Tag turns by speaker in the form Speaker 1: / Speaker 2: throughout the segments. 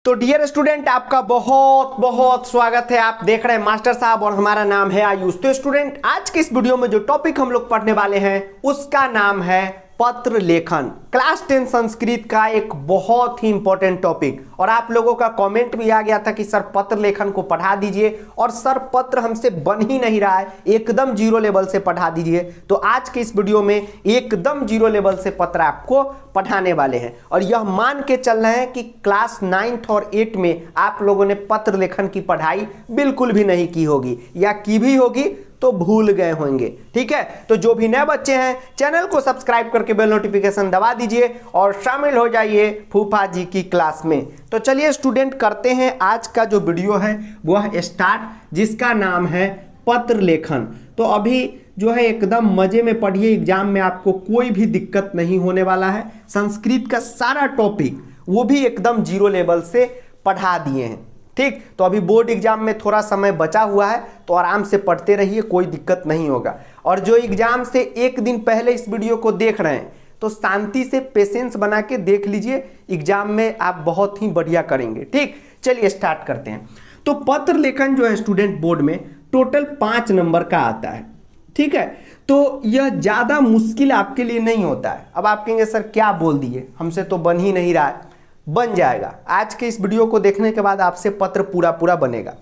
Speaker 1: तो dear student, आपका बहुत बहुत स्वागत है। आप देख रहे हैं मास्टर साहब और हमारा नाम है आयुष। तो स्टूडेंट, आज के इस वीडियो में जो टॉपिक हम लोग पढ़ने वाले हैं उसका नाम है पत्र लेखन। क्लास 10 संस्कृत का एक बहुत ही इंपॉर्टेंट टॉपिक। और आप लोगों का कमेंट भी आ गया था कि सर पत्र लेखन को पढ़ा दीजिए, और सर पत्र हमसे बन ही नहीं रहा है, एकदम जीरो लेवल से पढ़ा दीजिए। तो आज के इस वीडियो में एकदम जीरो लेवल से पत्र आपको पढ़ाने वाले हैं। और यह मान के चल रहे हैं कि क्लास 9th और 8 में आप लोगों ने पत्र लेखन की पढ़ाई बिल्कुल भी नहीं की होगी, या की भी होगी तो भूल गए होंगे। ठीक है, तो जो भी नए बच्चे हैं चैनल को सब्सक्राइब करके बेल नोटिफिकेशन दबा दीजिए और शामिल हो जाइए फूफा जी की क्लास में। तो चलिए स्टूडेंट, करते हैं आज का जो वीडियो है वह स्टार्ट, जिसका नाम है पत्र लेखन। तो अभी जो है एकदम मजे में पढ़िए, एग्जाम में आपको कोई भी दिक्कत नहीं होने वाला है। संस्कृत का सारा टॉपिक वो भी एकदम जीरो लेवल से पढ़ा दिए हैं। ठीक, तो अभी बोर्ड एग्जाम में थोड़ा समय बचा हुआ है, तो आराम से पढ़ते रहिए, कोई दिक्कत नहीं होगा। और जो एग्जाम से एक दिन पहले इस वीडियो को देख रहे हैं तो शांति से पेशेंस बना के देख लीजिए, एग्जाम में आप बहुत ही बढ़िया करेंगे। ठीक, चलिए स्टार्ट करते हैं। तो पत्र लेखन जो है स्टूडेंट बोर्ड में टोटल 5 नंबर का आता है। ठीक है, तो यह ज़्यादा मुश्किल आपके लिए नहीं होता है। अब आप कहेंगे सर क्या बोल दिए, हमसे तो बन ही नहीं रहा है। बन जाएगा, आज के इस वीडियो को देखने के बाद आपसे पत्र पूरा बनेगा।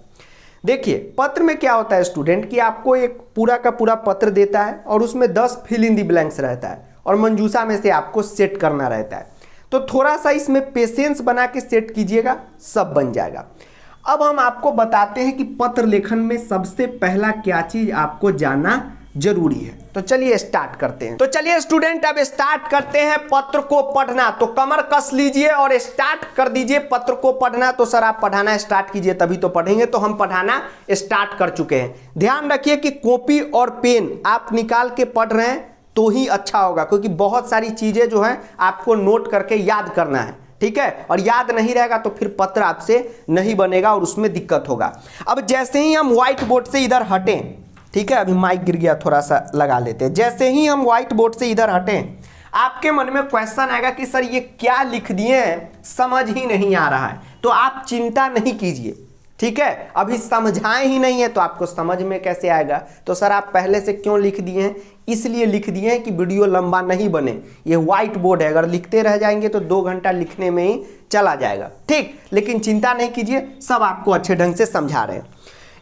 Speaker 1: देखिए पत्र में क्या होता है स्टूडेंट कि आपको एक पूरा का पूरा पत्र देता है और उसमें 10 फिल इन दी ब्लैंक्स रहता है और मंजूषा में से आपको सेट करना रहता है। तो थोड़ा सा इसमें पेशेंस बना के सेट कीजिएगा, सब बन जाएगा। अब हम आपको बताते हैं कि पत्र लेखन में सबसे पहला क्या चीज आपको जानना जरूरी है। तो चलिए स्टार्ट करते हैं। तो चलिए स्टूडेंट, अब स्टार्ट करते हैं पत्र को पढ़ना। तो कमर कस लीजिए और स्टार्ट कर दीजिए पत्र को पढ़ना। तो सर आप पढ़ाना स्टार्ट कीजिए तभी तो पढ़ेंगे, तो हम पढ़ाना स्टार्ट कर चुके हैं। ध्यान रखिए कि कॉपी और पेन आप निकाल के पढ़ रहे हैं तो ही अच्छा होगा, क्योंकि बहुत सारी चीजें जो है आपको नोट करके याद करना है। ठीक है, और याद नहीं रहेगा तो फिर पत्र आपसे नहीं बनेगा और उसमें दिक्कत होगा। अब जैसे ही हम व्हाइट बोर्ड से इधर हटें, ठीक है, अभी माइक गिर गया, थोड़ा सा लगा लेते हैं। जैसे ही हम व्हाइट बोर्ड से इधर हटें, आपके मन में क्वेश्चन आएगा कि सर ये क्या लिख दिए हैं, समझ ही नहीं आ रहा है। तो आप चिंता नहीं कीजिए, ठीक है, अभी समझाए ही नहीं है तो आपको समझ में कैसे आएगा। तो सर आप पहले से क्यों लिख दिए हैं, इसलिए लिख दिए हैं कि वीडियो लंबा नहीं बने। ये व्हाइट बोर्ड है, अगर लिखते रह जाएंगे तो 2 घंटा लिखने में ही चला जाएगा। ठीक, लेकिन चिंता नहीं कीजिए, सब आपको अच्छे ढंग से समझा रहे हैं।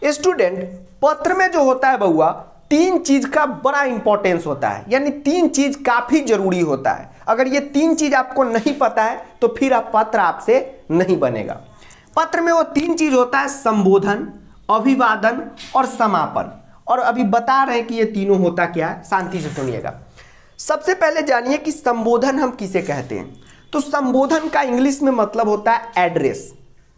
Speaker 1: स्टूडेंट, पत्र में जो होता है बउआ, 3 चीज का बड़ा इंपॉर्टेंस होता है, यानी 3 चीज काफी जरूरी होता है। अगर ये 3 चीज आपको नहीं पता है तो फिर आप पत्र आपसे नहीं बनेगा। पत्र में वो 3 चीज होता है, संबोधन, अभिवादन और समापन। और अभी बता रहे हैं कि ये तीनों होता क्या है, शांति से सुनिएगा। सबसे पहले जानिए कि संबोधन हम किसे कहते हैं। तो संबोधन का इंग्लिश में मतलब होता है एड्रेस।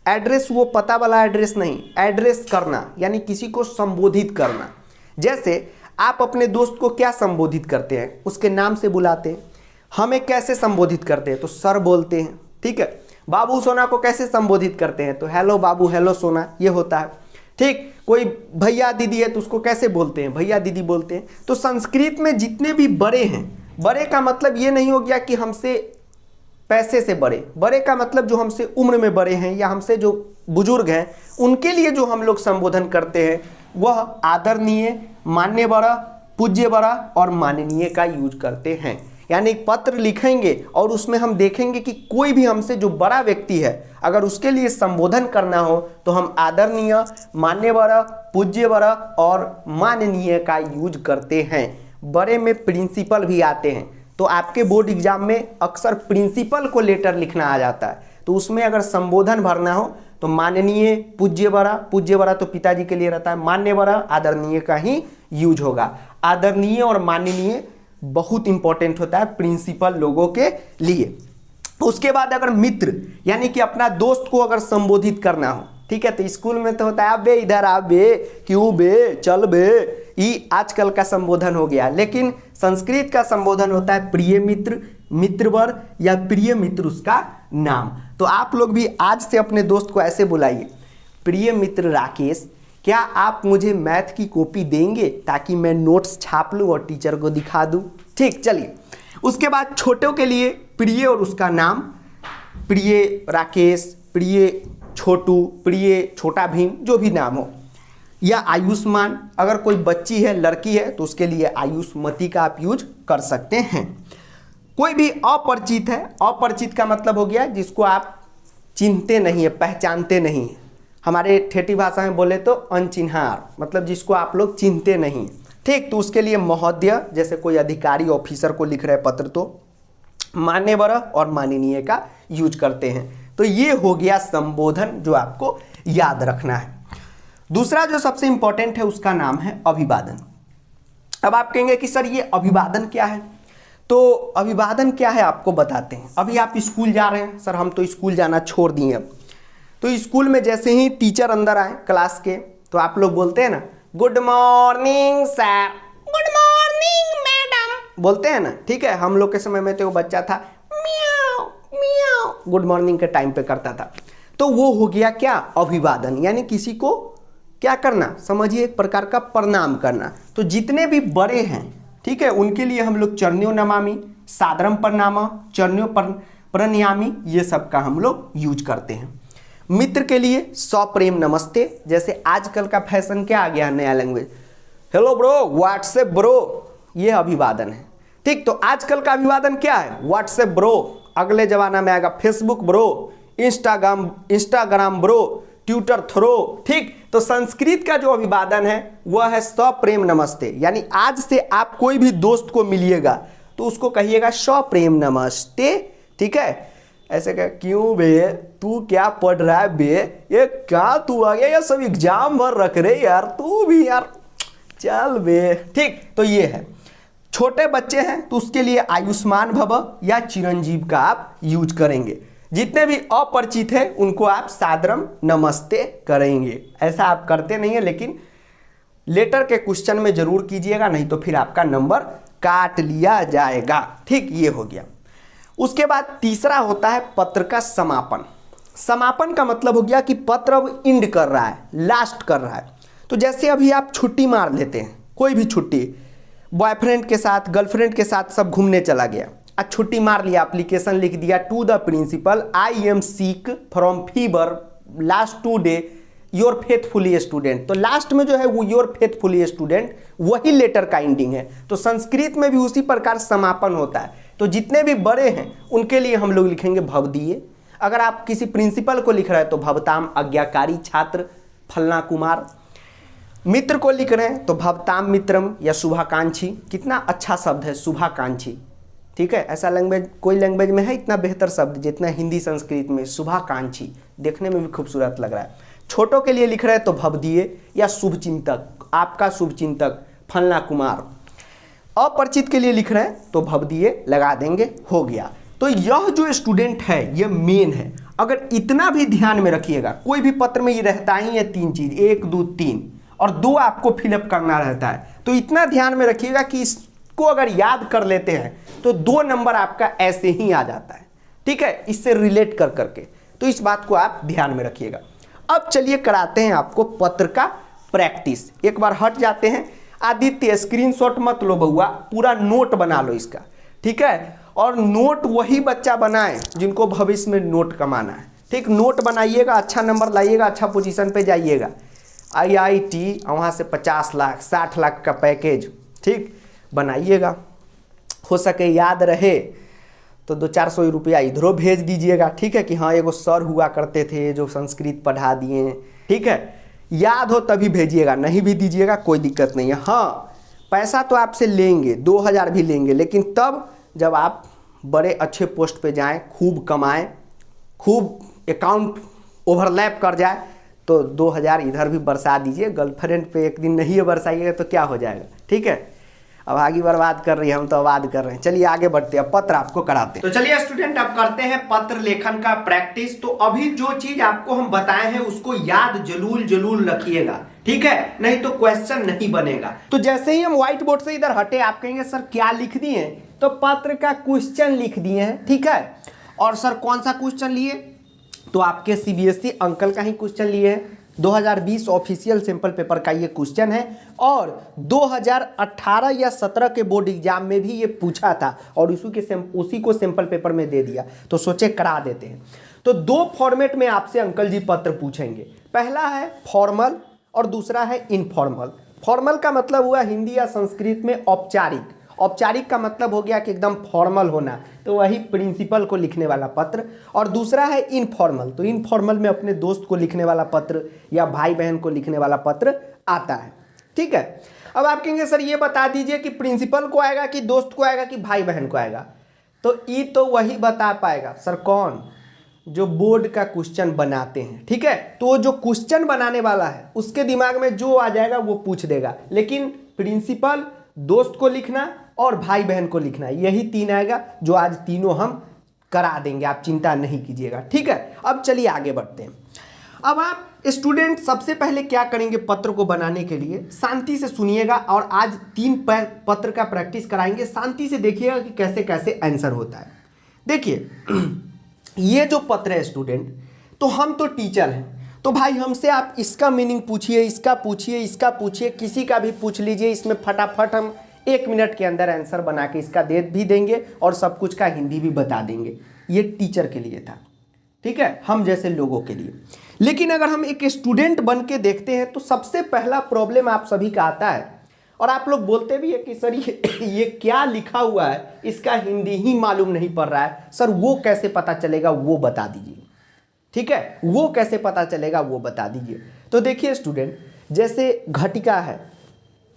Speaker 1: एड्रेस वो पता वाला एड्रेस नहीं, एड्रेस करना यानी किसी को संबोधित करना। जैसे आप अपने दोस्त को क्या संबोधित करते हैं, उसके नाम से बुलाते हैं। हमें कैसे संबोधित करते हैं, तो सर बोलते हैं। ठीक है, बाबू सोना को कैसे संबोधित करते हैं, तो हेलो बाबू, हेलो सोना, ये होता है। ठीक, कोई भैया दीदी है तो उसको कैसे बोलते हैं, भैया दीदी बोलते हैं। तो संस्कृत में जितने भी बड़े हैं, बड़े का मतलब ये नहीं हो गया कि हमसे पैसे से बड़े, बड़े का मतलब जो हमसे उम्र में बड़े हैं या हमसे जो बुजुर्ग हैं, उनके लिए जो हम लोग संबोधन करते हैं वह आदरणीय, मान्य बड़ा, पूज्य बड़ा और माननीय का यूज करते हैं। यानी पत्र लिखेंगे और उसमें हम देखेंगे कि कोई भी हमसे जो बड़ा व्यक्ति है, अगर उसके लिए संबोधन करना हो तो हम आदरणीय, मान्य बड़ा, पूज्य बड़ा और माननीय का यूज करते हैं। बड़े में प्रिंसिपल भी आते हैं, तो आपके बोर्ड एग्जाम में अक्सर प्रिंसिपल को लेटर लिखना आ जाता है, तो उसमें अगर संबोधन भरना हो तो माननीय, पूज्य बड़ा तो पिताजी के लिए रहता है, मान्य बड़ा, आदरणीय का ही यूज होगा। आदरणीय और माननीय बहुत इंपॉर्टेंट होता है प्रिंसिपल लोगों के लिए। उसके बाद अगर मित्र यानी कि अपना दोस्त को अगर संबोधित करना हो, ठीक है, तो स्कूल में तो होता है, बे इधर आ बे, क्यों बे, चल बे, ये आजकल का संबोधन हो गया। लेकिन संस्कृत का संबोधन होता है प्रिय मित्र, मित्रवर या प्रिय मित्र उसका नाम। तो आप लोग भी आज से अपने दोस्त को ऐसे बुलाइए, प्रिय मित्र राकेश, क्या आप मुझे मैथ की कॉपी देंगे ताकि मैं नोट्स छाप लूँ और टीचर को दिखा दूँ। ठीक, चलिए। उसके बाद छोटों के लिए प्रिय और उसका नाम, प्रिय राकेश, प्रिय छोटू, प्रिय, छोटा भीम, जो भी नाम हो, या आयुष्मान। अगर कोई बच्ची है, लड़की है, तो उसके लिए आयुष्मती का आप यूज कर सकते हैं। कोई भी अपरिचित है, अपरिचित का मतलब हो गया जिसको आप चिन्हते नहीं है, पहचानते नहीं। हमारे ठेठी भाषा में बोले तो अनचिन्हार, मतलब जिसको आप लोग चिन्हते नहीं। ठीक, तो उसके लिए महोदय, जैसे कोई अधिकारी ऑफिसर को लिख रहे पत्र, तो मान्यवर और माननीय का यूज करते हैं। तो ये हो गया संबोधन जो आपको याद रखना है। दूसरा जो सबसे इंपॉर्टेंट है उसका नाम है अभिवादन। अब आप कहेंगे कि सर ये अभिवादन क्या है? तो अभिवादन क्या है आपको बताते हैं। अभी आप स्कूल जा रहे हैं, सर हम तो स्कूल जाना छोड़ दिए अब। तो स्कूल में जैसे ही टीचर अंदर आए क्लास के, तो आप लोग बोलते हैं ना, good morning sir, good morning madam, बोलते हैं ना। ठीक है, हम लोग के समय में तो वो बच्चा था मियाओ मियाओ, गुड मॉर्निंग के टाइम पे करता था। तो वो हो गया क्या? अभिवादन, यानी किसी को क्या करना, समझिए एक प्रकार का प्रणाम करना। तो जितने भी बड़े हैं, ठीक है, उनके लिए हम लोग चरणों नमामि, सादरम प्रणाम, चरणों प्रणयामि, ये सब का हम लोग यूज करते हैं। मित्र के लिए सप्रेम नमस्ते, जैसे आजकल का फैशन क्या आ गया, नया language, hello bro, WhatsApp bro, ये अभिवादन है। ठीक, तो आजकल का अभिवादन क्या है? व्हाट्सएप ब्रो, अगले जमाना में आएगा Facebook bro, Instagram bro, Twitter थ्रो। ठीक, तो संस्कृत का जो अभिवादन है वह है सप्रेम नमस्ते, यानी आज से आप कोई भी दोस्त को मिलिएगा तो उसको कहिएगा सप्रेम नमस्ते। ठीक है, ऐसे क्या, क्यों बे, तू क्या पढ़ रहा है बे, ये क्या तू आ गया, ये सब एग्जाम भर रख रहे यार, तू भी यार चल बे। ठीक, तो ये है। छोटे बच्चे हैं तो उसके लिए आयुष्मान भव या चिरंजीव का आप यूज करेंगे। जितने भी अपरिचित हैं उनको आप सादरम नमस्ते करेंगे। ऐसा आप करते नहीं है, लेकिन लेटर के क्वेश्चन में जरूर कीजिएगा, नहीं तो फिर आपका नंबर काट लिया जाएगा। ठीक, ये हो गया। उसके बाद तीसरा होता है पत्र का समापन। समापन का मतलब हो गया कि पत्र अब इंड कर रहा है, लास्ट कर रहा है। तो जैसे अभी आप छुट्टी मार लेते हैं, कोई भी छुट्टी, बॉयफ्रेंड के साथ, गर्लफ्रेंड के साथ सब घूमने चला गया, आज छुट्टी मार लिया, एप्लीकेशन लिख दिया to the principal, I am sick from fever last 2 day, your faithfully student. तो लास्ट में जो है वो योर फेथफुली स्टूडेंट, वही लेटर का एंडिंग है। तो संस्कृत में भी उसी प्रकार समापन होता है। तो जितने भी बड़े हैं उनके लिए हम लोग लिखेंगे भवदीय। अगर आप किसी प्रिंसिपल को लिख रहे हैं तो भवताम आज्ञाकारी छात्र फलना कुमार। मित्र को लिख रहे हैं तो भवताम मित्रम या शुभाकांक्षी। कितना अच्छा शब्द है शुभाकांक्षी। ठीक है, ऐसा लैंग्वेज कोई लैंग्वेज में है इतना बेहतर शब्द जितना हिंदी संस्कृत में शुभाकांक्षी, देखने में भी खूबसूरत लग रहा है। छोटों के लिए लिख रहे हैं तो भवदीय या शुभचिंतक, आपका शुभचिंतक फलना कुमार। अपरिचित के लिए लिख रहे हैं तो भवदीय लगा देंगे, हो गया। तो यह जो स्टूडेंट है ये मेन है। अगर इतना भी ध्यान में रखिएगा, कोई भी पत्र में ये रहता ही है 3 चीज, 1 2 3, और 2 आपको फिलअप करना रहता है। तो इतना ध्यान में रखिएगा कि इसको अगर याद कर लेते हैं तो 2 नंबर आपका ऐसे ही आ जाता है। ठीक है, इससे रिलेट कर करके, तो इस बात को आप ध्यान में रखिएगा। अब चलिए कराते हैं आपको पत्र का प्रैक्टिस। एक बार हट जाते हैं। आदित्य स्क्रीनशॉट मत लो बउआ, पूरा नोट बना लो इसका। ठीक है, और नोट वही बच्चा बनाए जिनको भविष्य में नोट कमाना है। ठीक, नोट बनाइएगा, अच्छा नंबर लाइएगा, अच्छा पोजीशन पे जाइएगा। IIT वहाँ से 50 लाख 60 लाख का पैकेज, ठीक, बनाइएगा। हो सके याद रहे तो 200-400 रुपया इधरों भेज दीजिएगा। ठीक है, कि हाँ एगो सर हुआ करते थे जो संस्कृत पढ़ा दिए। ठीक है, याद हो तभी भेजिएगा, नहीं भी दीजिएगा कोई दिक्कत नहीं है। हाँ, पैसा तो आपसे लेंगे, 2000 भी लेंगे, लेकिन तब जब आप बड़े अच्छे पोस्ट पे जाएं, खूब कमाएं, खूब अकाउंट ओवरलैप कर जाए तो 2000 इधर भी बरसा दीजिए। गर्लफ्रेंड पे एक दिन नहीं बरसाइएगा तो क्या हो जाएगा। ठीक है, अब आगे बर्बाद कर रही है, हम तो आबाद कर रहे हैं। चलिए आगे बढ़ते हैं, पत्र आपको कराते हैं। तो चलिए स्टूडेंट, अब करते हैं पत्र लेखन का प्रैक्टिस। तो अभी जो चीज आपको हम बताए हैं उसको याद जरूर रखिएगा। ठीक है, नहीं तो क्वेश्चन नहीं बनेगा। तो जैसे ही हम व्हाइट बोर्ड से इधर हटे, आप कहेंगे सर क्या लिख दिए? तो पत्र का क्वेश्चन लिख दिए हैं। ठीक है, और सर कौन सा क्वेश्चन लिए? तो आपके CBSE अंकल का ही क्वेश्चन लिए हैं। 2020 ऑफिशियल सैंपल पेपर का ये क्वेश्चन है और 2018 या 17 के बोर्ड एग्जाम में भी ये पूछा था और उसी को सैंपल पेपर में दे दिया, तो सोचे करा देते हैं। तो दो फॉर्मेट में आपसे अंकल जी पत्र पूछेंगे, पहला है फॉर्मल और दूसरा है इनफॉर्मल। फॉर्मल का मतलब हुआ हिंदी या संस्कृत में औपचारिक, औपचारिक का मतलब हो गया कि एकदम फॉर्मल होना, तो वही प्रिंसिपल को लिखने वाला पत्र, और दूसरा है इनफॉर्मल, तो इनफॉर्मल में अपने दोस्त को लिखने वाला पत्र या भाई बहन को लिखने वाला पत्र आता है। ठीक है, अब आप कहेंगे सर ये बता दीजिए कि प्रिंसिपल को आएगा कि दोस्त को आएगा कि भाई बहन को आएगा, तो ये तो वही बता पाएगा सर कौन, जो बोर्ड का क्वेश्चन बनाते हैं। ठीक है, तो जो क्वेश्चन बनाने वाला है उसके दिमाग में जो आ जाएगा वो पूछ देगा, लेकिन प्रिंसिपल, दोस्त को लिखना और भाई बहन को लिखना, यही तीन आएगा जो आज तीनों हम करा देंगे, आप चिंता नहीं कीजिएगा। ठीक है, अब चलिए आगे बढ़ते हैं। अब आप स्टूडेंट सबसे पहले क्या करेंगे, पत्र को बनाने के लिए शांति से सुनिएगा और आज 3 पत्र का प्रैक्टिस कराएंगे, शांति से देखिएगा कि कैसे कैसे आंसर होता है। देखिए ये जो पत्र है स्टूडेंट, तो हम तो टीचर हैं, तो भाई हमसे आप इसका मीनिंग पूछिए, इसका पूछिए, इसका पूछिए, किसी का भी पूछ लीजिए, इसमें फटाफट हम 1 मिनट के अंदर आंसर बना के इसका दे भी देंगे और सब कुछ का हिंदी भी बता देंगे। ये टीचर के लिए था, ठीक है, हम जैसे लोगों के लिए। लेकिन अगर हम एक स्टूडेंट बन के देखते हैं तो सबसे पहला प्रॉब्लम आप सभी का आता है, और आप लोग बोलते भी है कि सर ये क्या लिखा हुआ है, इसका हिंदी ही मालूम नहीं पड़ रहा है, सर वो कैसे पता चलेगा वो बता दीजिए। ठीक है, वो कैसे पता चलेगा वो बता दीजिए। तो देखिए स्टूडेंट, जैसे घटिका है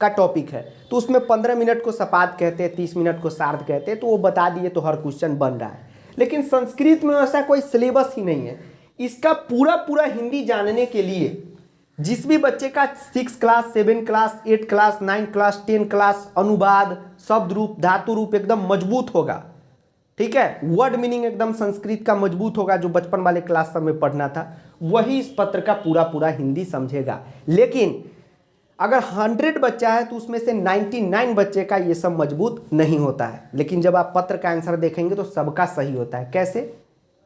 Speaker 1: का टॉपिक है, तो उसमें 15 मिनट को सपाद कहते हैं, 30 मिनट को सार्ध कहते हैं, तो वो बता दिए तो हर क्वेश्चन बन रहा है। लेकिन संस्कृत में ऐसा कोई सिलेबस ही नहीं है। इसका पूरा हिंदी जानने के लिए जिस भी बच्चे का 6 class, 7 class, 8 class, 9 class, 10 class अनुवाद, शब्द रूप, धातु रूप एकदम मजबूत होगा, ठीक है, वर्ड मीनिंग एकदम संस्कृत का मजबूत होगा, जो बचपन वाले क्लास सब में पढ़ना था, वही इस पत्र का पूरा हिंदी समझेगा। लेकिन अगर 100 बच्चा है तो उसमें से 99 बच्चे का ये सब मजबूत नहीं होता है। लेकिन जब आप पत्र का आंसर देखेंगे तो सबका सही होता है। कैसे?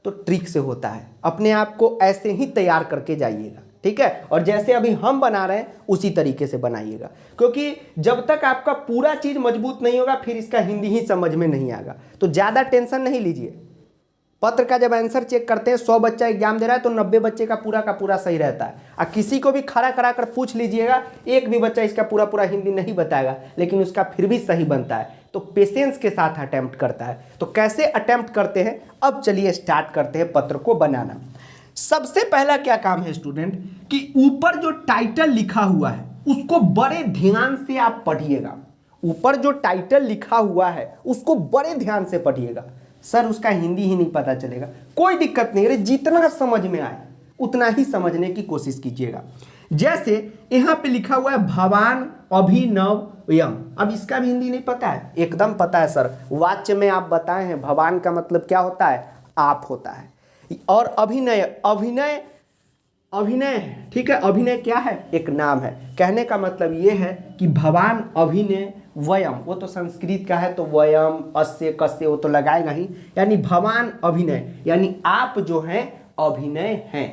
Speaker 1: तो ट्रिक से होता है। अपने आप को ऐसे ही तैयार करके जाइएगा, ठीक है, और जैसे अभी हम बना रहे हैं उसी तरीके से बनाइएगा, क्योंकि जब तक आपका पूरा चीज मजबूत नहीं होगा फिर इसका हिंदी ही समझ में नहीं आएगा। तो ज्यादा टेंशन नहीं लीजिए। पत्र का जब आंसर चेक करते हैं, 100 बच्चा एग्जाम दे रहा है तो 90 बच्चे का पूरा सही रहता है। और किसी को भी खड़ा करा कर पूछ लीजिएगा, एक भी बच्चा इसका पूरा हिंदी नहीं बताएगा, लेकिन उसका फिर भी सही बनता है। तो पेशेंस के साथ अटेम्प्ट करता है। तो कैसे अटेम्प्ट करते हैं, अब चलिए स्टार्ट करते हैं पत्र को बनाना। सबसे पहला क्या काम है स्टूडेंट, कि ऊपर जो टाइटल लिखा हुआ है उसको बड़े ध्यान से आप पढ़िएगा। ऊपर जो टाइटल लिखा हुआ है उसको बड़े ध्यान से पढ़िएगा। सर उसका हिंदी ही नहीं पता चलेगा, कोई दिक्कत नहीं है, जितना समझ में आए उतना ही समझने की कोशिश कीजिएगा। जैसे यहाँ पे लिखा हुआ है भवान अभिनवयम, अब इसका भी हिंदी नहीं पता है? एकदम पता है सर, वाच्य में आप बताए हैं भवान का मतलब क्या होता है, आप होता है, और अभिनय, अभिनय है, ठीक है, अभिनय क्या है, एक नाम है। कहने का मतलब ये है कि भवान अभिनय वयम, वो तो संस्कृत का है तो वयम, अस्य, कस्य वो तो लगाएगा ही, यानी भवान अभिनय, यानी आप जो हैं अभिनय हैं।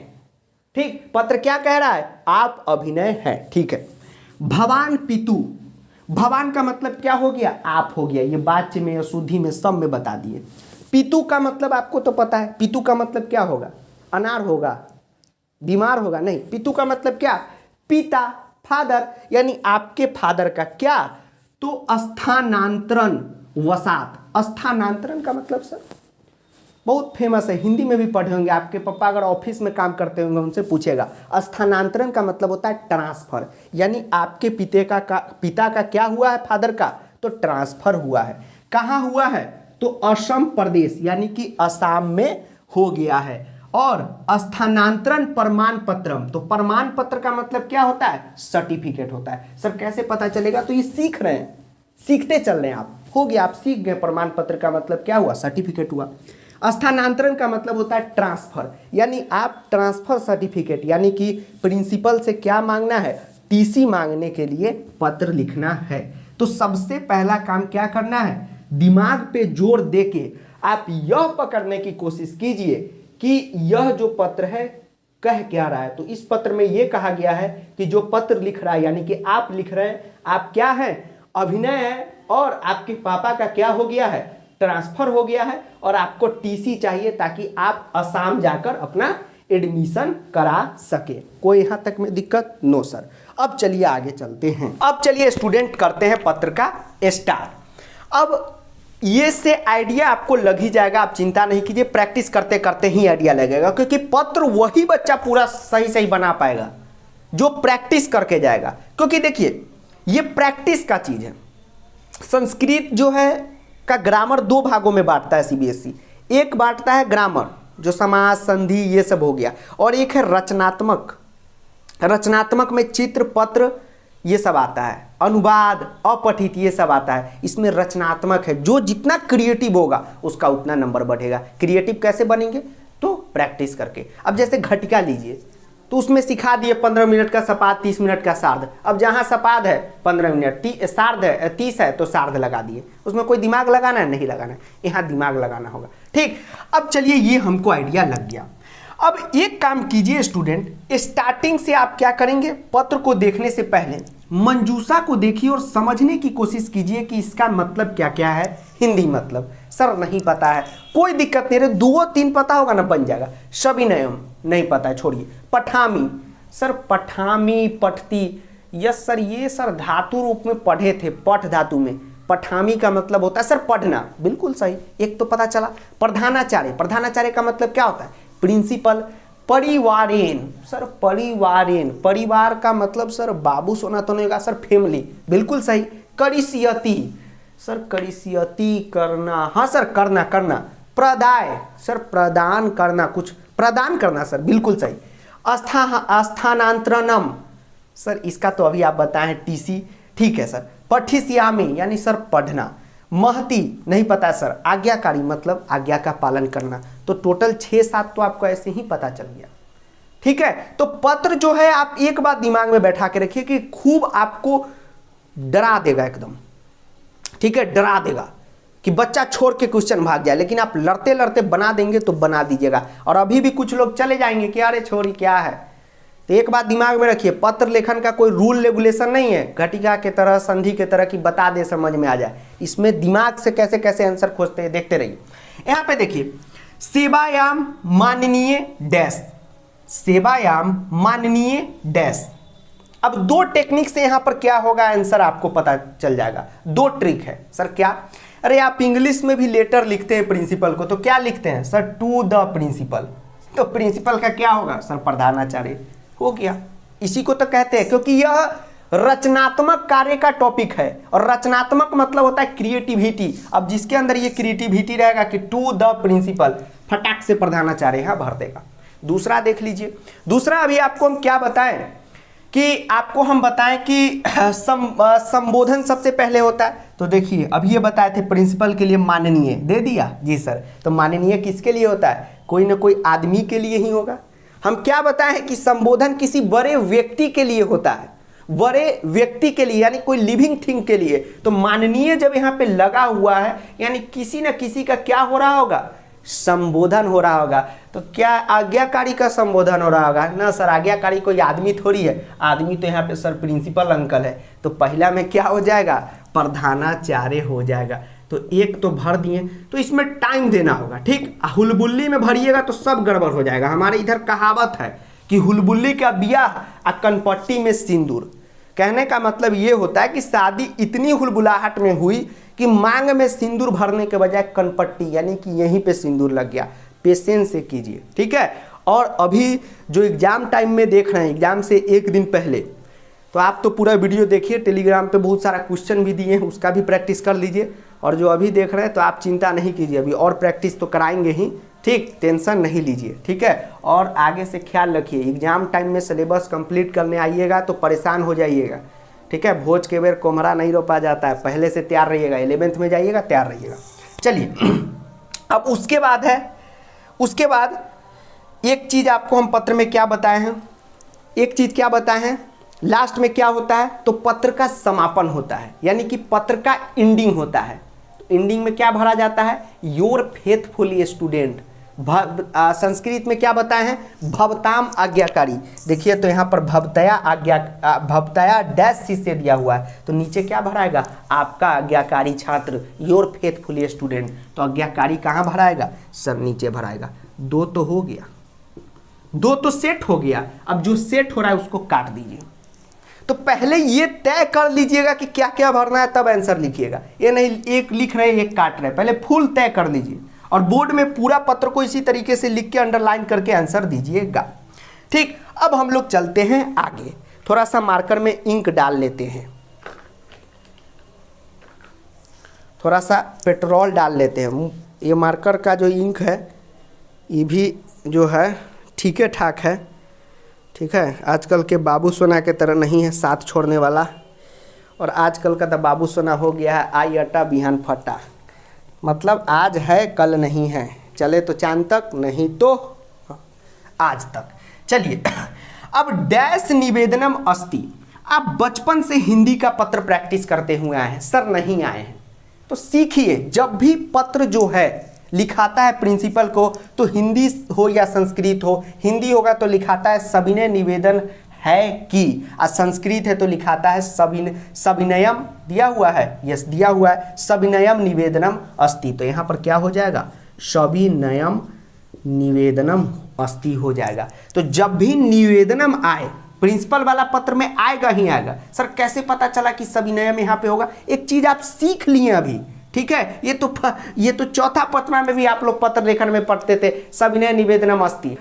Speaker 1: ठीक, पत्र क्या कह रहा है, आप अभिनय हैं, ठीक है। भवान पितु, भवान का मतलब क्या हो गया, आप हो गया, ये वाच्य में, अशुद्धि में, सब में बता दिए। पितु का मतलब आपको तो पता है, पितु का मतलब क्या होगा, अनार होगा, बीमार होगा, नहीं, पितु का मतलब क्या, पिता, फादर, यानी आपके फादर का क्या, तो स्थानांतरण वसात। स्थानांतरण का मतलब सर बहुत फेमस है, हिंदी में भी पढ़े होंगे, आपके पापा अगर ऑफिस में काम करते होंगे उनसे पूछेगा। स्थानांतरण का मतलब होता है ट्रांसफर, यानी आपके पिता का क्या हुआ है, फादर का, तो ट्रांसफर हुआ है। कहाँ हुआ है, तो असम प्रदेश, यानी कि असम में हो गया है। और स्थानांतरण प्रमाण पत्रम, तो प्रमाण पत्र का मतलब क्या होता है, सर्टिफिकेट होता है। सर कैसे पता चलेगा, तो ये सीख रहे हैं, सीखते चल रहे हैं आप, हो गया, आप सीख गए। प्रमाण पत्र का मतलब क्या हुआ, सर्टिफिकेट हुआ। स्थानांतरण का मतलब होता है ट्रांसफर, यानी आप ट्रांसफर सर्टिफिकेट, यानी कि प्रिंसिपल से क्या मांगना है, टीसी मांगने के लिए पत्र लिखना है। तो सबसे पहला काम क्या करना है, दिमाग पे जोर देके आप यह पकड़ने की कोशिश कीजिए कि यह जो पत्र है कह क्या रहा है। तो इस पत्र में यह कहा गया है कि जो पत्र लिख रहा है, यानी कि आप लिख रहे हैं, आप क्या हैं, अभिनय है, और आपके पापा का क्या हो गया है, ट्रांसफर हो गया है, और आपको टीसी चाहिए ताकि आप असम जाकर अपना एडमिशन करा सके। कोई यहां तक में दिक्कत? No sir. अब चलिए आगे चलते हैं। अब चलिए स्टूडेंट करते हैं पत्र का स्टार्ट। अब ये से आइडिया आपको लग ही जाएगा, आप चिंता नहीं कीजिए, प्रैक्टिस करते करते ही आइडिया लगेगा, क्योंकि पत्र वही बच्चा पूरा सही सही बना पाएगा जो प्रैक्टिस करके जाएगा। क्योंकि देखिए ये प्रैक्टिस का चीज है। संस्कृत जो है का ग्रामर दो भागों में बांटता है सीबीएसई। एक बांटता है ग्रामर जो समास संधि ये सब हो गया, और एक है रचनात्मक। रचनात्मक में चित्र पत्र ये सब आता है, अनुवाद अपठित ये सब आता है। इसमें रचनात्मक है, जो जितना क्रिएटिव होगा उसका उतना नंबर बढ़ेगा। क्रिएटिव कैसे बनेंगे? तो प्रैक्टिस करके। अब जैसे घटिका लीजिए, तो उसमें सिखा दिए 15 मिनट का सपाद, 30 मिनट का सार्ध। अब जहां सपाद है 15 मिनट, सार्ध है 30 है तो सार्ध लगा दिए। उसमें कोई दिमाग लगाना है? नहीं लगाना है, यहाँ दिमाग लगाना होगा। ठीक, अब चलिए ये हमको आइडिया लग गया। अब एक काम कीजिए स्टूडेंट, स्टार्टिंग से आप क्या करेंगे, पत्र को देखने से पहले मंजूषा को देखिए और समझने की कोशिश कीजिए कि इसका मतलब क्या क्या है। हिंदी मतलब सर नहीं पता है, कोई दिक्कत नहीं, रहे 2-3 पता होगा ना, बन जाएगा। सविनयम नहीं पता है, छोड़िए। पठामी, सर पठामी पठती, यस सर, ये सर धातु रूप में पढ़े थे, पठ धातु में। पठामी का मतलब होता है सर पढ़ना, बिल्कुल सही, एक तो पता चला। प्रधानाचार्य, प्रधानाचार्य का मतलब क्या होता है, प्रिंसिपल। परिवारेन, सर परिवारेन, परिवार का मतलब सर बाबू सोना तो नहीं होगा सर, फैमिली, बिल्कुल सही। करिष्यति, सर करिष्यति करना, हाँ सर करना करना। प्रदाय, सर प्रदान करना, कुछ प्रदान करना सर, बिल्कुल सही। स्थानांतरणम, सर इसका तो अभी आप बताएं टीसी, ठीक है सर। पठिष्यामि यानी सर पढ़ना। महती नहीं पता सर, आज्ञाकारी मतलब आज्ञा का पालन करना। तो टोटल 6-7 तो आपको ऐसे ही पता चल गया, ठीक है। तो पत्र जो है आप एक बात दिमाग में बैठा के रखिए कि खूब आपको डरा देगा एकदम, ठीक है, डरा देगा कि बच्चा छोड़ के क्वेश्चन भाग जाए, लेकिन आप लड़ते लड़ते बना देंगे तो बना दीजिएगा। और अभी भी कुछ लोग चले जाएंगे कि अरे छोड़ी क्या है। तो एक बात दिमाग में रखिए, पत्र लेखन का कोई रूल रेगुलेशन नहीं है घटिका के तरह, संधि के तरह कि बता दे समझ में आ जाए। इसमें दिमाग से कैसे कैसे आंसर खोजते हैं देखते रहिए। यहाँ पे देखिए, सेवायाम माननीय डैश, सेवायाम माननीय डैश। अब 2 टेक्निक से यहाँ पर क्या होगा आंसर आपको पता चल जाएगा। 2 ट्रिक है सर, क्या? अरे आप इंग्लिश में भी लेटर लिखते हैं प्रिंसिपल को, तो क्या लिखते हैं सर, टू द प्रिंसिपल। तो प्रिंसिपल का क्या होगा सर, प्रधानाचार्य हो गया। इसी को तो कहते हैं, क्योंकि यह रचनात्मक कार्य का टॉपिक है, और रचनात्मक मतलब होता है क्रिएटिविटी। अब जिसके अंदर ये क्रिएटिविटी रहेगा कि टू द प्रिंसिपल, फटाक से प्रधानाचार्य यहाँ भर देगा। दूसरा देख लीजिए, दूसरा अभी आपको हम क्या बताएं कि आपको हम बताएं कि संबोधन सबसे पहले होता है। तो देखिए अभी ये बताए थे प्रिंसिपल के लिए माननीय, दे दिया जी सर। तो माननीय किसके लिए होता है, कोई ना कोई आदमी के लिए ही होगा। हम क्या बताएं कि संबोधन किसी बड़े व्यक्ति के लिए होता है, बड़े व्यक्ति के लिए यानी कोई लिविंग थिंग के लिए। तो माननीय जब यहाँ पे लगा हुआ है यानी किसी न किसी का क्या हो रहा होगा, संबोधन हो रहा होगा। तो क्या आज्ञाकारी का संबोधन हो रहा होगा ना सर, आज्ञाकारी कोई आदमी थोड़ी है, आदमी तो यहाँ पे सर प्रिंसिपल अंकल है। तो पहला में क्या हो जाएगा, प्रधानाचार्य हो जाएगा। तो एक तो भर दिए, तो इसमें टाइम देना होगा, ठीक। हुलबुल्ली में भरिएगा तो सब गड़बड़ हो जाएगा। हमारे इधर कहावत है कि हुलबुल्ली का ब्याह आ कनपट्टी में सिंदूर। कहने का मतलब ये होता है कि शादी इतनी हुलबुलाहट में हुई कि मांग में सिंदूर भरने के बजाय कनपट्टी यानी कि यहीं पे सिंदूर लग गया। पेशेंस से कीजिए, ठीक है। और अभी जो एग्जाम टाइम में देख रहे हैं, एग्जाम से एक दिन पहले, तो आप तो पूरा वीडियो देखिए, टेलीग्राम पे बहुत सारा क्वेश्चन भी दिए हैं, उसका भी प्रैक्टिस कर लीजिए। और जो अभी देख रहे हैं तो आप चिंता नहीं कीजिए, अभी और प्रैक्टिस तो कराएंगे ही, ठीक, टेंशन नहीं लीजिए, ठीक है। और आगे से ख्याल रखिए, एग्जाम टाइम में सिलेबस कंप्लीट करने आइएगा तो परेशान हो जाइएगा, ठीक है। भोज के बेर कोमरा नहीं रोपा जाता है, पहले से तैयार रहिएगा। 11th में जाइएगा तैयार रहिएगा। चलिए अब उसके बाद है, उसके बाद एक चीज़ आपको हम पत्र में क्या बताए हैं, एक चीज़ क्या बताए हैं, लास्ट में क्या होता है, तो पत्र का समापन होता है, यानी कि पत्र का एंडिंग होता है। तो एंडिंग में क्या भरा जाता है, योर फेथफुल स्टूडेंट, संस्कृत में क्या बताए हैं, भवताम आज्ञाकारी। देखिए तो यहाँ पर भवतया डैश से दिया हुआ है, तो नीचे क्या भराएगा, आपका आज्ञाकारी छात्र, योर फेथफुल स्टूडेंट। तो आज्ञाकारी कहाँ भराएगा सर, नीचे भराएगा। दो तो हो गया, दो तो सेट हो गया। अब जो सेट हो रहा है उसको काट दीजिए। तो पहले ये तय कर लीजिएगा कि क्या क्या भरना है, तब आंसर लिखिएगा। ये नहीं एक लिख रहे एक काट रहे, पहले फुल तय कर लीजिए और बोर्ड में पूरा पत्र को इसी तरीके से लिख के अंडरलाइन करके आंसर दीजिएगा। ठीक, अब हम लोग चलते हैं आगे। थोड़ा सा मार्कर में इंक डाल लेते हैं, थोड़ा सा पेट्रोल डाल लेते हैं। ये मार्कर का जो इंक है ये भी जो है ठीक ठाक है, ठीक है। आजकल के बाबू सोना के तरह नहीं है साथ छोड़ने वाला, और आजकल का तो बाबू सोना हो गया है आई अटा बिहान फटा, मतलब आज है कल नहीं है, चले तो चांद तक नहीं तो आज तक। चलिए अब डैश निवेदनम अस्ति। आप बचपन से हिंदी का पत्र प्रैक्टिस करते हुए आए हैं सर, नहीं आए हैं तो सीखिए। जब भी पत्र जो है लिखाता है प्रिंसिपल को, तो हिंदी हो या संस्कृत हो, हिंदी होगा तो लिखाता है सविनय निवेदन है कि, और संस्कृत है तो लिखाता है सविनयम दिया हुआ है, यस दिया हुआ है, सविनयम निवेदनम अस्ति। तो यहाँ पर क्या हो जाएगा, सविनयम निवेदनम अस्ति हो जाएगा। तो जब भी निवेदनम आए, प्रिंसिपल वाला पत्र में आएगा ही आएगा। सर कैसे पता चला कि सविनयम यहाँ पे होगा, एक चीज आप सीख लिए अभी, ठीक है। ये तो चौथा पत्र में भी आप लोग पत्र लेखन में पढ़ते थे, सविनय निवेदनम अस्ति।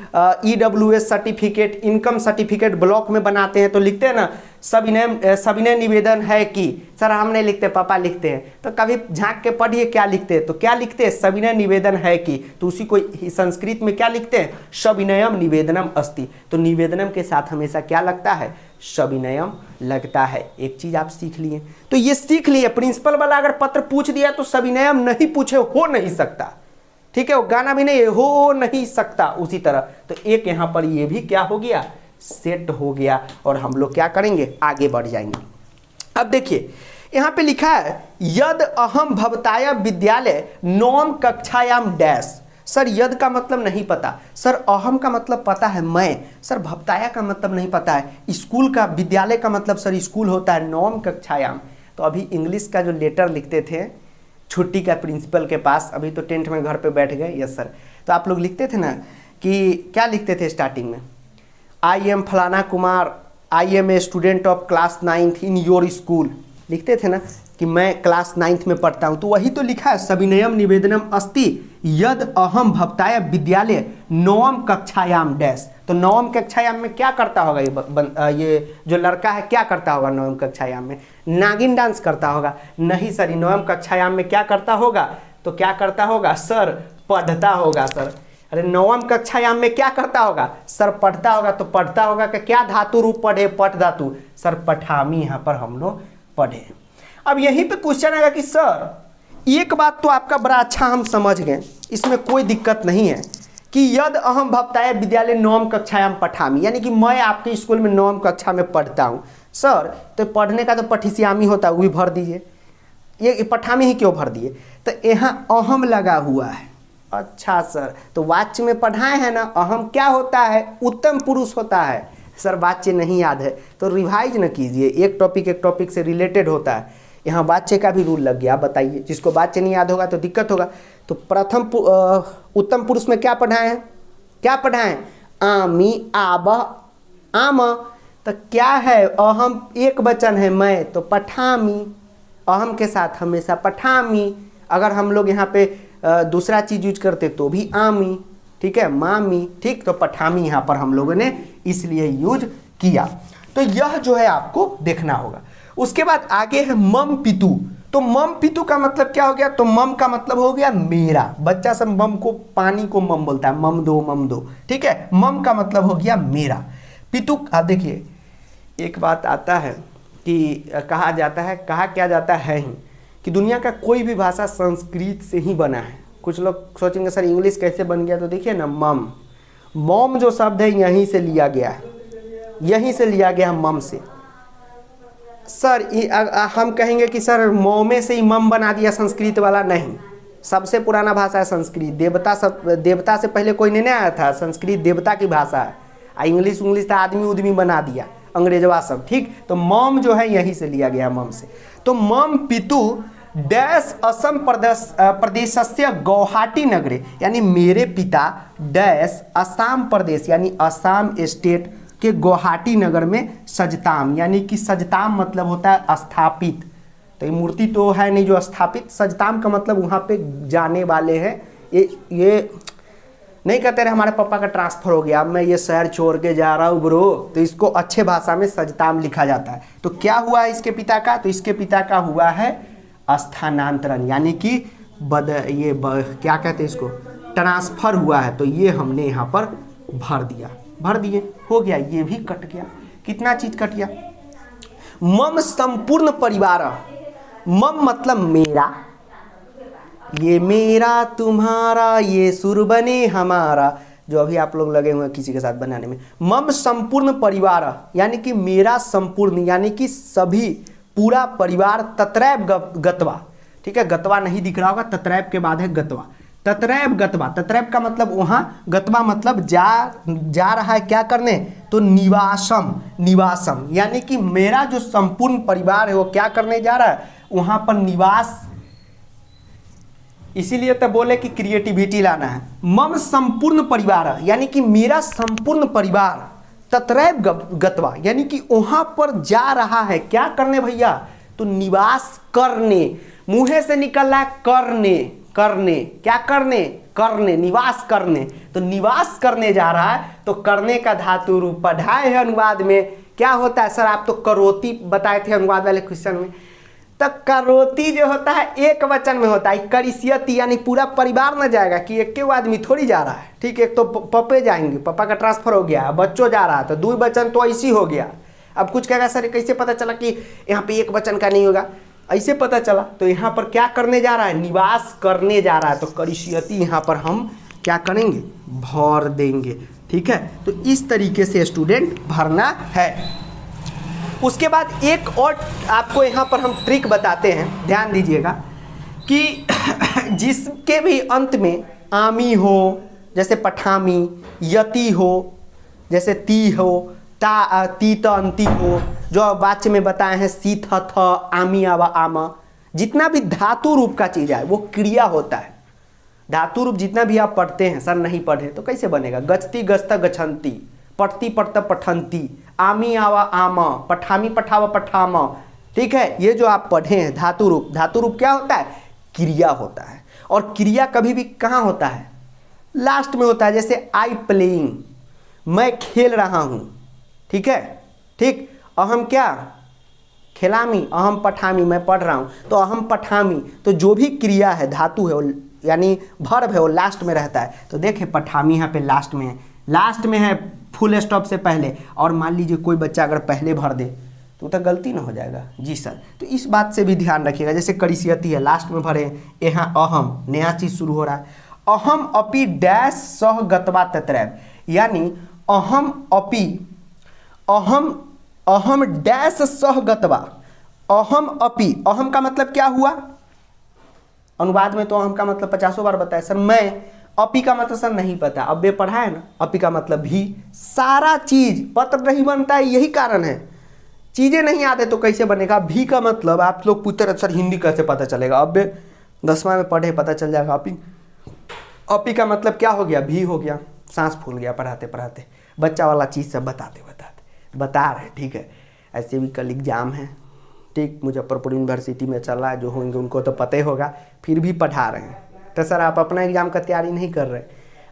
Speaker 1: EWS certificate, income certificate block में बनाते हैं तो लिखते हैं ना सविनय निवेदन है कि, सर हम नहीं लिखते, पापा लिखते हैं। तो कभी झांक के पढ़िए क्या लिखते हैं, तो क्या लिखते हैं, सविनय निवेदन है कि। तो उसी को संस्कृत में क्या लिखते हैं, सविनयम निवेदनम अस्ति। तो निवेदनम के साथ हमेशा क्या लगता है, सविनयम लगता है। एक चीज आप सीख लिए, तो ये सीख लिए। प्रिंसिपल वाला अगर पत्र पूछ दिया तो सविनयम नहीं पूछे हो नहीं सकता, ठीक है। वो गाना भी नहीं हो नहीं सकता उसी तरह। तो एक यहाँ पर ये भी क्या हो गया, सेट हो गया। और हम लोग क्या करेंगे, आगे बढ़ जाएंगे। अब देखिए यहाँ पे लिखा है यद अहम भवताय विद्यालय नवम कक्षायाम डैश। सर यद का मतलब नहीं पता, सर अहम का मतलब पता है मैं, सर भवताया का मतलब नहीं पता है, स्कूल का, विद्यालय का मतलब सर स्कूल होता है, नवम कक्षायाम। तो अभी इंग्लिश का जो लेटर लिखते थे छुट्टी का प्रिंसिपल के पास, अभी तो 10th में घर पे बैठ गए, यस सर। तो आप लोग लिखते थे ना कि क्या लिखते थे स्टार्टिंग में, आई एम फलाना Kumar, I am a student of class 9th in your school, लिखते थे ना कि मैं क्लास 9th में पढ़ता हूँ। तो वही तो लिखा है सविनयम निवेदनम अस्ति यद अहम भवताय विद्यालय नवम कक्षायाम डैश। तो नवम कक्षायाम में क्या करता होगा ये जो लड़का है, क्या करता होगा नवम कक्षायाम में, नागिन डांस करता होगा, नहीं सर। नवम कक्षायाम में क्या करता होगा, तो क्या करता होगा सर, पढ़ता होगा सर। अरे नवम कक्षायाम में क्या करता होगा सर, पढ़ता होगा। तो पढ़ता होगा कि क्या धातु रूप पढ़े, पठ धातु, सर पठामी यहाँ पर हम लोग पढ़े। अब यहीं पे क्वेश्चन आएगा कि सर एक बात तो आपका बड़ा अच्छा हम समझ गए, इसमें कोई दिक्कत नहीं है कि यद अहम भवताय विद्यालय नवम कक्षायाम पठामी, यानी कि मैं आपके स्कूल में नवम कक्षा में पढ़ता हूँ। सर तो पढ़ने का तो पठिश्यामी होता है, वो भी भर दीजिए, ये पठामी ही क्यों भर दिए, तो यहाँ अहम लगा हुआ है। अच्छा सर, तो वाच्य में पढ़ाए हैं ना, अहम क्या होता है, उत्तम पुरुष होता है। सर वाच्य नहीं याद है तो रिवाइज न कीजिए, एक टॉपिक से रिलेटेड होता है। यहाँ वाच्य का भी रूल लग गया। आप बताइए, जिसको वाच्य नहीं याद होगा तो दिक्कत होगा। तो प्रथम उत्तम पुरुष में क्या पढ़ाए हैं, क्या पढ़ाएं, आमी आब आम। तो क्या है, अहम एक वचन है मैं, तो पठामी, अहम के साथ हमेशा पठामी। अगर हम लोग यहाँ पे दूसरा चीज यूज करते तो भी आमी, ठीक है, मामी, ठीक। तो पठामी यहाँ पर हम लोगों ने इसलिए यूज किया। तो यह जो है आपको देखना होगा। उसके बाद आगे है मम पितु। तो मम पितु का मतलब क्या हो गया, तो मम का मतलब हो गया मेरा। बच्चा सब मम को, पानी को मम बोलता है, मम दो, ठीक है। मम का मतलब हो गया मेरा। पितु, आप देखिए एक बात आता है कि कहा जाता है, कहा क्या जाता है ही कि दुनिया का कोई भी भाषा संस्कृत से ही बना है। कुछ लोग सोचेंगे सर इंग्लिश कैसे बन गया, तो देखिए ना मम, मॉम जो शब्द है यहीं से लिया गया है, यहीं से लिया गया मम से। सर हम कहेंगे कि सर मोमे से ही मम बना दिया संस्कृत वाला, नहीं, सबसे पुराना भाषा है संस्कृत। देवता से पहले कोई नहीं आया था, संस्कृत देवता की भाषा है। इंग्लिश तो आदमी उदमी बना दिया अंग्रेजवा सब, ठीक। तो मम जो है यहीं से लिया गया, मम से। तो मम पितु डैश असम प्रदेशस्य गौहाटी नगरे, यानी मेरे पिता डैश असम प्रदेश यानी असम स्टेट के गुवाहाटी नगर में सजताम, यानी कि सजताम मतलब होता है स्थापित। तो ये मूर्ति तो है नहीं जो स्थापित, सजताम का मतलब वहाँ पे जाने वाले हैं। ये नहीं कहते रहे हमारे पापा का ट्रांसफ़र हो गया, अब मैं ये शहर छोड़ के जा रहा हूँ ब्रो, तो इसको अच्छे भाषा में सजताम लिखा जाता है। तो क्या हुआ है इसके पिता का? तो इसके पिता का हुआ है स्थानांतरण, यानी कि क्या कहते हैं इसको, ट्रांसफ़र हुआ है। तो ये हमने यहाँ पर भर दिए, हो गया, ये भी कट गया। कितना चीज़ कट गया? मम संपूर्ण परिवार, मम मतलब मेरा, ये मेरा तुम्हारा ये सुर बने हमारा, जो अभी आप लोग लगे हुए हैं किसी के साथ बनाने में। मम संपूर्ण परिवार यानी कि मेरा संपूर्ण, यानी कि सभी, पूरा परिवार। तत्रैव गत्वा, ठीक है, गत्वा नहीं दिख रहा होगा, तत्रैव के बाद है गत्वा। तत्रैव गत्वा, तत्रैव का मतलब वहाँ, गत्वा मतलब जा रहा है क्या करने? तो निवासम, यानी कि मेरा जो संपूर्ण परिवार है वो क्या करने जा रहा है? वहाँ पर निवास। इसीलिए तो बोले कि क्रिएटिविटी लाना है। मम संपूर्ण परिवार यानी कि मेरा संपूर्ण परिवार, तत्रैव गत्वा यानी कि वहाँ पर जा रहा है क्या करने भैया? तो निवास करने, मुँह से निकल रहा है करने, क्या करने, निवास करने। तो निवास करने जा रहा है, तो करने का धातु रूप पढ़ाए है अनुवाद में। क्या होता है सर? आप तो करोती बताए थे अनुवाद वाले क्वेश्चन में। तो करोती जो होता है एक वचन में होता है, करिष्यति, यानी पूरा परिवार न जाएगा कि एक के आदमी थोड़ी जा रहा है, ठीक। एक तो पप्पे जाएंगे, पापा का ट्रांसफर हो गया, बच्चों जा रहा है, तो दो वचन तो ऐसी हो गया। अब कुछ कहेगा सर कैसे पता चला कि यहाँ पे एक वचन का नहीं होगा? ऐसे पता चला। तो यहाँ पर क्या करने जा रहा है? निवास करने जा रहा है। तो करिष्यति यहाँ पर हम क्या करेंगे? भर देंगे, ठीक है। तो इस तरीके से स्टूडेंट भरना है। उसके बाद एक और आपको यहाँ पर हम ट्रिक बताते हैं, ध्यान दीजिएगा कि जिसके भी अंत में आमी हो, जैसे पठामी, यति हो, जैसे ती हो, ती त अंति हो, जो वाच्य में बताए हैं सी थ थ, आमी आवा आमा, जितना भी धातु रूप का चीज़ है वो क्रिया होता है। धातु रूप जितना भी आप पढ़ते हैं, सर नहीं पढ़े तो कैसे बनेगा? गच्छति गच्छता गच्छन्ति, पठती पठता पठन्ति, आमी आवा आमा, पठामी पठावा पठामा, ठीक है। ये जो आप पढ़े हैं धातु रूप क्या होता है? क्रिया होता है। और क्रिया कभी भी कहाँ होता है? लास्ट में होता है। जैसे आई प्लेइंग, मैं खेल रहा हूँ, ठीक है, ठीक। अहम क्या? खेलामी, अहम पठामी, मैं पढ़ रहा हूँ, तो अहम पठामी। तो जो भी क्रिया है, धातु है, यानी वर्ब है, वो लास्ट में रहता है। तो देखे पठामी यहाँ पे लास्ट में है फुल स्टॉप से पहले। और मान लीजिए कोई बच्चा अगर पहले भर दे तो गलती ना हो जाएगा। जी सर, तो इस बात से भी ध्यान रखिएगा। जैसे करिष्यति है, लास्ट में भरे, यहाँ अहम, नया चीज़ शुरू हो रहा है। अहम अपि डैश सह गत्वा तत्रैव, यानी अहम अपि, अहम डैश सह गत्वा, अहम अपि, अहम का मतलब क्या हुआ? अनुवाद में तो अहम का मतलब 50 बार बताया सर मैं। अपि का मतलब सर नहीं पता, अब ये पढ़ा है ना। अपि का मतलब भी। सारा चीज पत्र नहीं बनता है, यही कारण है। चीजें नहीं आते तो कैसे बनेगा? भी का मतलब आप लोग पूछते रहे सर हिंदी कैसे पता चलेगा? अब 10वां में पढ़े पता चल जाएगा। अपि का मतलब क्या हो गया? भी हो गया। सांस फूल गया पढ़ाते पढ़ाते, बच्चा वाला चीज़ सब बता रहे, ठीक है। ऐसे भी कल एग्जाम है, ठीक, मुजफ्फरपुर यूनिवर्सिटी में चल रहा है, जो होंगे उनको तो पता ही होगा, फिर भी पढ़ा रहे हैं। तो सर आप अपना एग्ज़ाम का तैयारी नहीं कर रहे,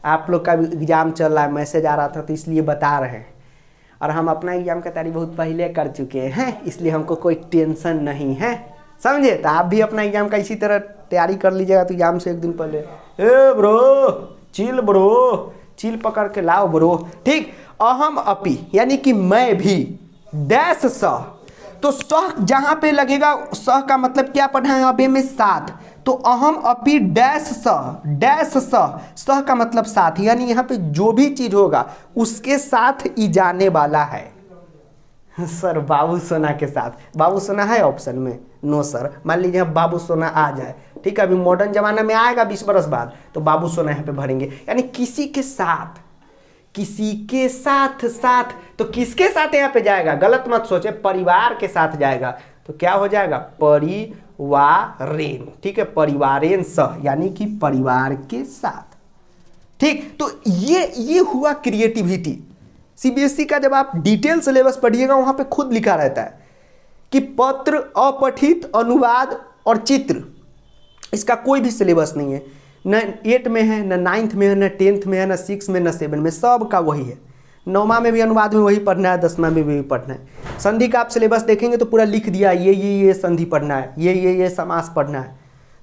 Speaker 1: आप लोग का भी एग्ज़ाम चल रहा है, मैसेज आ रहा था तो इसलिए बता रहे हैं। और हम अपना एग्ज़ाम का तैयारी बहुत पहले कर चुके हैं, इसलिए हमको कोई टेंशन नहीं है, समझे। तो आप भी अपना एग्ज़ाम का इसी तरह तैयारी कर लीजिएगा। तो एग्ज़ाम से एक दिन पहले ब्रो चिल पकड़ के लाओ ब्रो, ठीक। अहम अपि यानी कि मैं भी, डैश सह, तो सह जहाँ पे लगेगा, सह का मतलब क्या पढ़ा है अबे में? साथ। तो अहम अपि डैश सह, सह का मतलब साथ, यानी यहाँ पे जो भी चीज होगा उसके साथ ही जाने वाला है। सर बाबू सोना के साथ, बाबू सोना है ऑप्शन में, नो सर। मान लीजिए अब बाबू सोना आ जाए, ठीक है, अभी मॉडर्न जमाना में आएगा 20 बरस बाद, तो बाबू सोना यहाँ पे भरेंगे, यानी किसी के साथ, किसी के साथ साथ, तो किसके साथ यहाँ पे जाएगा, गलत मत सोचे, परिवार के साथ जाएगा, तो क्या हो जाएगा, परिवारेन, ठीक है, परिवारेन सह, यानी कि परिवार के साथ। ठीक, तो ये हुआ क्रिएटिविटी। सीबीएसई का जब आप डिटेल सिलेबस पढ़िएगा वहां पे खुद लिखा रहता है कि पत्र, अपठित, अनुवाद और चित्र, इसका कोई भी सिलेबस नहीं है, न 8 में है, न 9th में है, न 10th में है, न 6 में, न 7 में, सब का वही है। 9वां में भी अनुवाद में वही पढ़ना है, 10वां में भी पढ़ना है। संधि का आप सिलेबस देखेंगे तो पूरा लिख दिया, ये संधि पढ़ना है, ये समास पढ़ना है,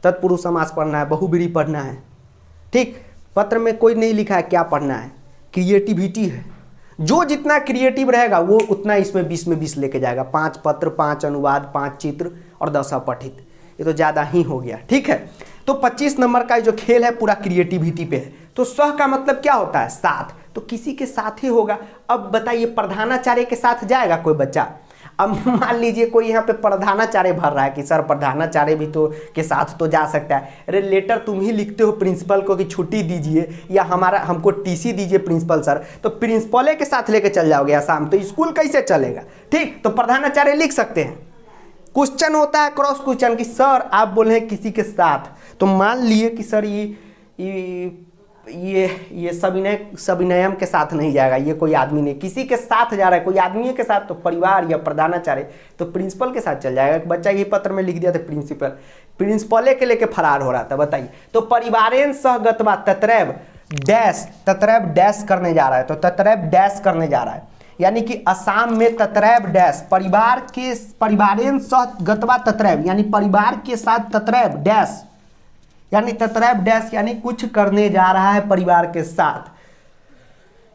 Speaker 1: तत्पुरुष समास पढ़ना है, बहुब्रीहि पढ़ना है। ठीक, पत्र में कोई नहीं लिखा है क्या पढ़ना है, क्रिएटिविटी है। जो जितना क्रिएटिव रहेगा वो उतना इसमें 20 में 20 लेके जाएगा। 5 पत्र, 5 अनुवाद, 5 चित्र और 10 अपठित, ये तो ज़्यादा ही हो गया। ठीक है, तो 25 नंबर का जो खेल है पूरा क्रिएटिविटी पे है। तो सह का मतलब क्या होता है, साथ, तो किसी के साथ ही होगा। अब बताइए प्रधानाचार्य के साथ जाएगा कोई बच्चा? अब मान लीजिए कोई यहाँ पे प्रधानाचार्य भर रहा है कि सर प्रधानाचार्य भी तो के साथ तो जा सकता है। अरे लेटर तुम ही लिखते हो प्रिंसिपल को कि छुट्टी दीजिए या हमको टीसी दीजिए प्रिंसिपल सर, तो प्रिंसिपल के साथ लेके चल जाओगे आसाम, तो स्कूल कैसे चलेगा? ठीक, तो प्रधानाचार्य लिख सकते हैं। क्वेश्चन होता है क्रॉस क्वेश्चन कि सर आप बोले हैं किसी के साथ, तो मान लिए कि सर ये सविनयम के साथ नहीं जाएगा, ये कोई आदमी नहीं, किसी के साथ जा रहा है, कोई आदमी के साथ, तो परिवार या प्रधानाचार्य, तो प्रिंसिपल के साथ चल जाएगा। बच्चा ये पत्र में लिख दिया था प्रिंसिपल के लेके फरार हो रहा था, बताइए। तो परिवारेन सह गत्वा तत्रैव डैश करने जा रहा है, तो तत्रैव डैश करने जा रहा है, यानी कि असम में तत्रैव डैश, परिवारेन सह गत्वा तत्रैव, यानी परिवार के साथ तत्रैव डैश, यानी तत्रैव डैश, यानी कुछ करने जा रहा है परिवार के साथ।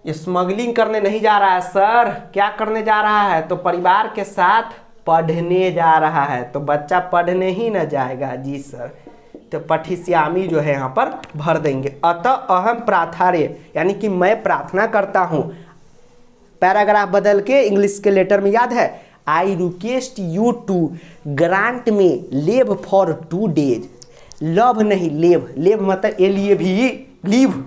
Speaker 1: ये स्मगलिंग करने नहीं जा रहा है सर, क्या करने जा रहा है, तो परिवार के साथ पढ़ने जा रहा है। तो बच्चा पढ़ने ही न जाएगा जी सर, तो पठिष्यामि जो है यहाँ पर भर देंगे। अतः अहम प्रार्थारे, यानी कि मैं प्रार्थना करता हूँ। पैराग्राफ बदल के इंग्लिश के लेटर में याद है, I request you to grant me leave for 2 days, love नहीं लेव मतलब लिए भी लीव,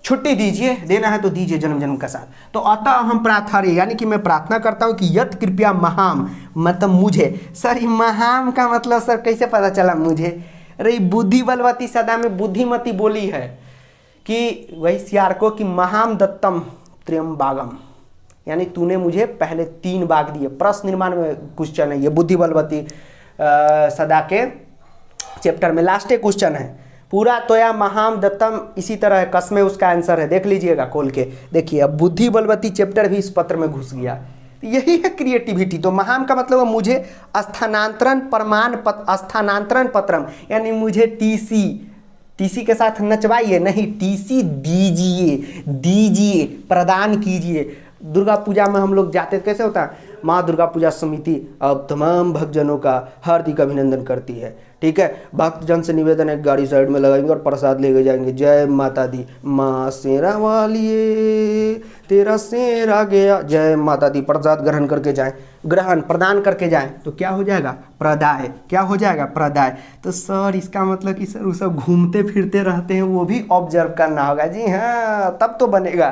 Speaker 1: छुट्टी दीजिए, देना है तो दीजिए जन्म जन्म का साथ। तो अतः हम प्रार्थारे, यानी कि मैं प्रार्थना करता हूँ कि यत कृपया महाम, मतलब मुझे। सर ये महाम का मतलब सर कैसे पता चला मुझे? अरे बुद्धि बलवती सदा में बुद्धिमती बोली है कि वही सियारको की महाम दत्तम त्र्यंबागम, यानी तूने मुझे पहले 3 बाग दिए। प्रश्न निर्माण में क्वेश्चन है ये, बुद्धि बलवती सदा के चैप्टर में लास्ट क्वेश्चन है पूरा। तोया महाम दत्तम इसी तरह है, कसमें उसका आंसर है, देख लीजिएगा खोल के देखिए। अब बुद्धि बलवती चैप्टर भी इस पत्र में घुस गया। यही है क्रिएटिविटी। तो महाम का मतलब है मुझे स्थानांतरण पत्रम, यानी मुझे टीसी के साथ नचवाइए नहीं, टीसी दीजिए, प्रदान कीजिए। दुर्गा पूजा में हम लोग जाते कैसे होता है, माँ दुर्गा पूजा समिति अब तमाम भक्तजनों का हार्दिक अभिनंदन करती है। ठीक है, भक्तजन से निवेदन है गाड़ी साइड में लगाएंगे और प्रसाद लेके जाएंगे। जय माता दी, माँ शेरा वाली तेरा शेरा गया, जय माता दी। प्रसाद ग्रहण करके जाएं, प्रदान करके जाएं, तो क्या हो जाएगा, प्रदाय। क्या हो जाएगा, प्रदाय। तो सर इसका मतलब कि सर वो सब घूमते फिरते रहते हैं, वो भी ऑब्जर्व करना होगा। जी हाँ, तब तो बनेगा।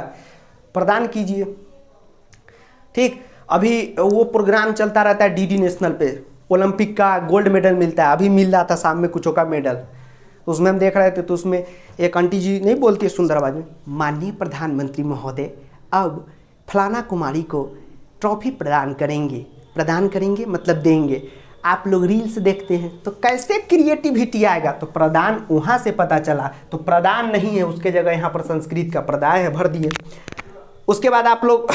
Speaker 1: प्रदान कीजिए। ठीक, अभी वो प्रोग्राम चलता रहता है डीडी नेशनल पे, ओलंपिक का गोल्ड मेडल मिलता है, अभी मिल रहा था शाम में कुछ का मेडल, तो उसमें हम देख रहे थे, तो उसमें एक आंटी जी नहीं बोलती है सुंदर आवाज में, माननीय प्रधानमंत्री महोदय अब फलाना कुमारी को ट्रॉफी प्रदान करेंगे मतलब देंगे। आप लोग रील्स देखते हैं तो कैसे क्रिएटिविटी आएगा, तो प्रदान वहाँ से पता चला, तो प्रदान नहीं है, उसके जगह यहाँ पर संस्कृत का प्रदाय है, भर दिए। उसके बाद आप लोग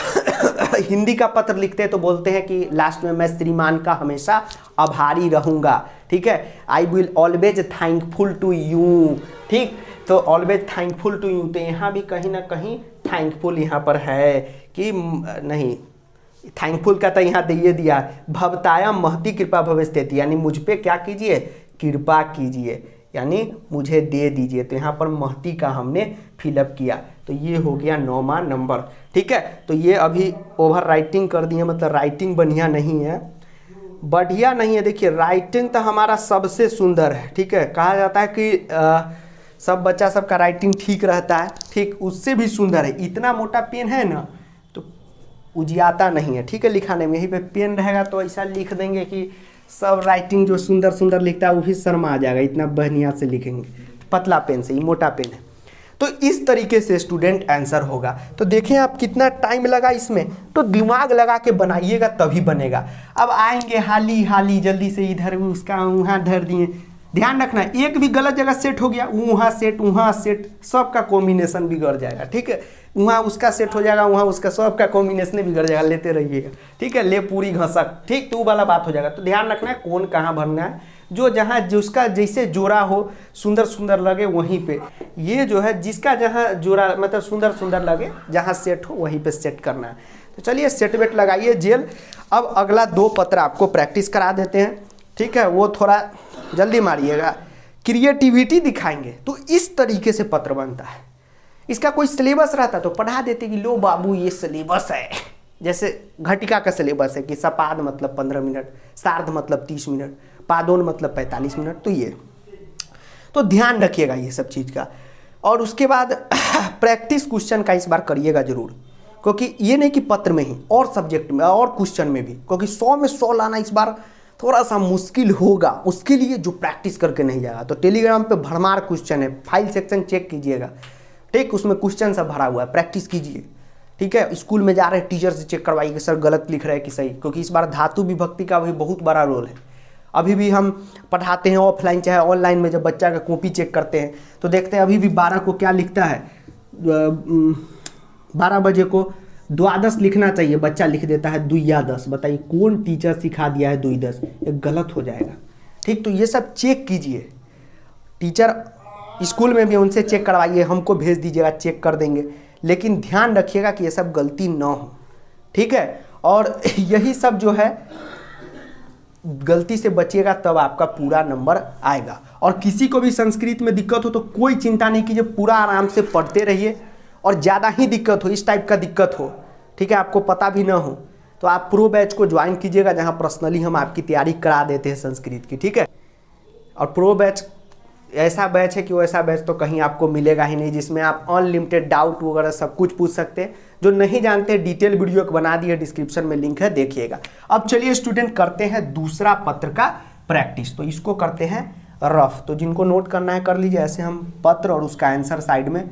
Speaker 1: हिंदी का पत्र लिखते हैं तो बोलते हैं कि लास्ट में मैं श्रीमान का हमेशा आभारी रहूँगा। ठीक है, I will always thankful to you. ठीक, तो ऑलवेज थैंकफुल टू यू, तो यहाँ भी कहीं ना कहीं थैंकफुल यहाँ पर है कि नहीं, थैंकफुल का तो यहाँ दे दिया। भवताया महती कृपा भवेस्तेति, यानी मुझ पे क्या कीजिए, कृपा कीजिए, यानी मुझे दे दीजिए। तो यहाँ पर महती का हमने फिलअप किया, तो ये हो गया 9वां नंबर। ठीक है, तो ये अभी ओवर राइटिंग कर दिए, मतलब राइटिंग बढ़िया नहीं है, बढ़िया नहीं है। देखिए राइटिंग तो हमारा सबसे सुंदर है, ठीक है। कहा जाता है कि सब बच्चा सबका राइटिंग ठीक रहता है, ठीक, उससे भी सुंदर है। इतना मोटा पेन है ना तो उजियाता नहीं है, ठीक है, लिखाने में। यहीं पे पेन रहेगा तो ऐसा लिख देंगे कि सब राइटिंग जो सुंदर सुंदर लिखता है वो भी शर्मा आ जाएगा, इतना बढ़िया से लिखेंगे। पतला पेन से, ये मोटा पेन है। तो इस तरीके से स्टूडेंट आंसर होगा। तो देखें आप कितना टाइम लगा इसमें, तो दिमाग लगा के बनाइएगा तभी बनेगा। अब आएंगे हाली हाली जल्दी से, इधर उसका वहाँ धर दिए। ध्यान रखना एक भी गलत जगह सेट हो गया, वहाँ सेट सबका कॉम्बिनेशन बिगड़ जाएगा, ठीक है। वहाँ उसका सेट हो जाएगा, वहाँ उसका, सबका कॉम्बिनेशन बिगड़ जाएगा, लेते रहिएगा, ठीक है। ले पूरी घसक, ठीक, तो वो वाला बात हो जाएगा। तो ध्यान रखना है कौन कहाँ भरना है, जो जहाँ जिसका जैसे जोड़ा हो, सुंदर सुंदर लगे वहीं पे। ये जो है जिसका जहाँ जोड़ा मतलब सुंदर सुंदर लगे, जहाँ सेट हो वहीं पे सेट करना है। तो चलिए सेट वेट लगाइए जेल। अब अगला 2 पत्र आपको प्रैक्टिस करा देते हैं, ठीक है। वो थोड़ा जल्दी मारिएगा, क्रिएटिविटी दिखाएंगे। तो इस तरीके से पत्र बनता है। इसका कोई सिलेबस रहता तो पढ़ा देते कि लो बाबू ये सिलेबस है। जैसे घटिका का सिलेबस है कि सपाद मतलब 15 मिनट, सार्ध मतलब 30 मिनट, पादोन मतलब 45 मिनट। तो ये तो ध्यान रखिएगा ये सब चीज़ का। और उसके बाद प्रैक्टिस क्वेश्चन का इस बार करिएगा जरूर, क्योंकि ये नहीं कि पत्र में ही, और सब्जेक्ट में और क्वेश्चन में भी, क्योंकि 100 में 100 लाना इस बार थोड़ा सा मुश्किल होगा। उसके लिए जो प्रैक्टिस करके नहीं जाएगा, तो टेलीग्राम पे भरमार क्वेश्चन है, फाइल सेक्शन चेक कीजिएगा, ठीक, उसमें क्वेश्चन सब भरा हुआ है, प्रैक्टिस कीजिए, ठीक है। स्कूल में जा रहे हैं टीचर से चेक करवाइए कि सर गलत लिख रहे हैं कि सही, क्योंकि इस बार धातु विभक्ति का भी बहुत बड़ा रोल है। अभी भी हम पढ़ाते हैं ऑफलाइन चाहे ऑनलाइन में, जब बच्चा का कॉपी चेक करते हैं तो देखते हैं अभी भी 12 को क्या लिखता है, 12 बजे को द्वादश लिखना चाहिए, बच्चा लिख देता है द्वियादश। बताइए कौन टीचर सिखा दिया है द्विदश, ये गलत हो जाएगा, ठीक। तो ये सब चेक कीजिए, टीचर स्कूल में भी उनसे चेक करवाइए, हमको भेज दीजिएगा, चेक कर देंगे। लेकिन ध्यान रखिएगा कि ये सब गलती ना हो, ठीक है। और यही सब जो है गलती से बचिएगा तब आपका पूरा नंबर आएगा। और किसी को भी संस्कृत में दिक्कत हो तो कोई चिंता नहीं कीजिए, पूरा आराम से पढ़ते रहिए। और ज़्यादा ही दिक्कत हो, इस टाइप का दिक्कत हो, ठीक है, आपको पता भी ना हो, तो आप प्रो बैच को ज्वाइन कीजिएगा, जहाँ पर्सनली हम आपकी तैयारी करा देते हैं संस्कृत की, ठीक है। और प्रो बैच ऐसा बैच है कि वैसा बैच तो कहीं आपको मिलेगा ही नहीं, जिसमें आप अनलिमिटेड डाउट वगैरह सब कुछ पूछ सकते हैं। जो नहीं जानते डिटेल वीडियो को बना दिए, डिस्क्रिप्शन में लिंक है, देखिएगा। अब चलिए स्टूडेंट करते हैं दूसरा पत्र का प्रैक्टिस। तो इसको करते हैं रफ। तो जिनको नोट करना है कर लीजिए, ऐसे हम पत्र और उसका आंसर साइड में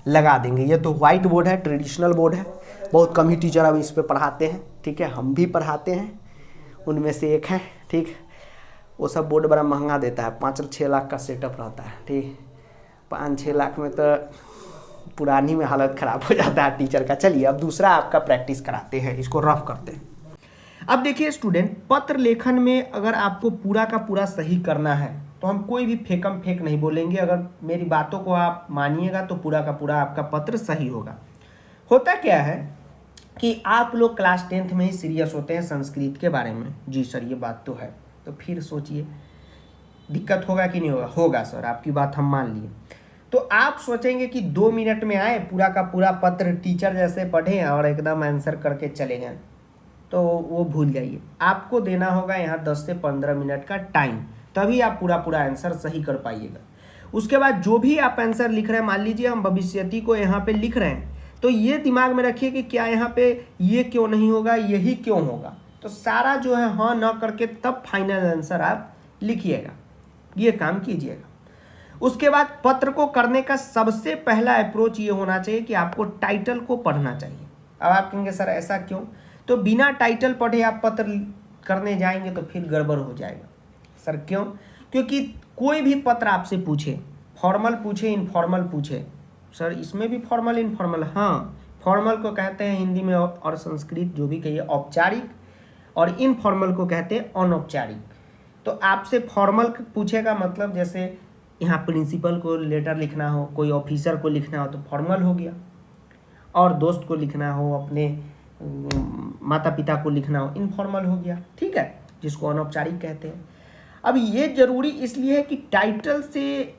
Speaker 1: लगा देंगे। ये तो व्हाइट बोर्ड है, ट्रेडिशनल बोर्ड है, बहुत कम ही टीचर अब इस पर पढ़ाते हैं, ठीक है। हम भी पढ़ाते हैं, उनमें से एक है, ठीक। वो सब बोर्ड बड़ा महंगा देता है, 5-6 लाख का सेटअप रहता है, ठीक। 5-6 लाख में तो पुरानी में हालत ख़राब हो जाता है टीचर का। चलिए अब दूसरा आपका प्रैक्टिस कराते हैं, इसको रफ करते हैं। अब देखिए स्टूडेंट, पत्र लेखन में अगर आपको पूरा का पूरा सही करना है तो हम कोई भी फेकम फेक नहीं बोलेंगे। अगर मेरी बातों को आप मानिएगा तो पूरा का पूरा आपका पत्र सही होगा। होता क्या है कि आप लोग क्लास 10th में ही सीरियस होते हैं संस्कृत के बारे में। जी सर ये बात तो है, तो फिर सोचिए दिक्कत होगा कि नहीं होगा। होगा सर, आपकी बात हम मान लिए। तो आप सोचेंगे कि 2 मिनट में आए, पूरा का पूरा पत्र टीचर जैसे पढ़ें और एकदम आंसर करके चले जाएं, तो वो भूल जाइए। आपको देना होगा यहाँ 10 से 15 मिनट का टाइम, तभी आप पूरा पूरा आंसर सही कर पाइएगा। उसके बाद जो भी आप आंसर लिख रहे हैं, मान लीजिए हम भविष्यति को यहाँ पे लिख रहे हैं, तो ये दिमाग में रखिए कि क्या यहाँ पे ये क्यों नहीं होगा, यही क्यों होगा। तो सारा जो है हाँ ना करके तब फाइनल आंसर आप लिखिएगा, ये काम कीजिएगा। उसके बाद पत्र को करने का सबसे पहला अप्रोच ये होना चाहिए कि आपको टाइटल को पढ़ना चाहिए। अब आप कहेंगे सर ऐसा क्यों, तो बिना टाइटल पढ़े आप पत्र करने जाएंगे तो फिर गड़बड़ हो जाएगा। सर क्यों, क्योंकि कोई भी पत्र आपसे पूछे, फॉर्मल पूछे इनफॉर्मल पूछे, सर इसमें भी फॉर्मल इनफॉर्मल, हाँ फॉर्मल को कहते हैं हिंदी में और संस्कृत जो भी कहिए औपचारिक, और इनफॉर्मल को कहते हैं अनौपचारिक। तो आपसे फॉर्मल पूछेगा मतलब जैसे यहाँ प्रिंसिपल को लेटर लिखना हो, कोई ऑफिसर को लिखना हो तो फॉर्मल हो गया, और दोस्त को लिखना हो, अपने माता पिता को लिखना हो, इनफॉर्मल हो गया, ठीक है, जिसको अनौपचारिक कहते हैं। अब ये जरूरी इसलिए है कि टाइटल से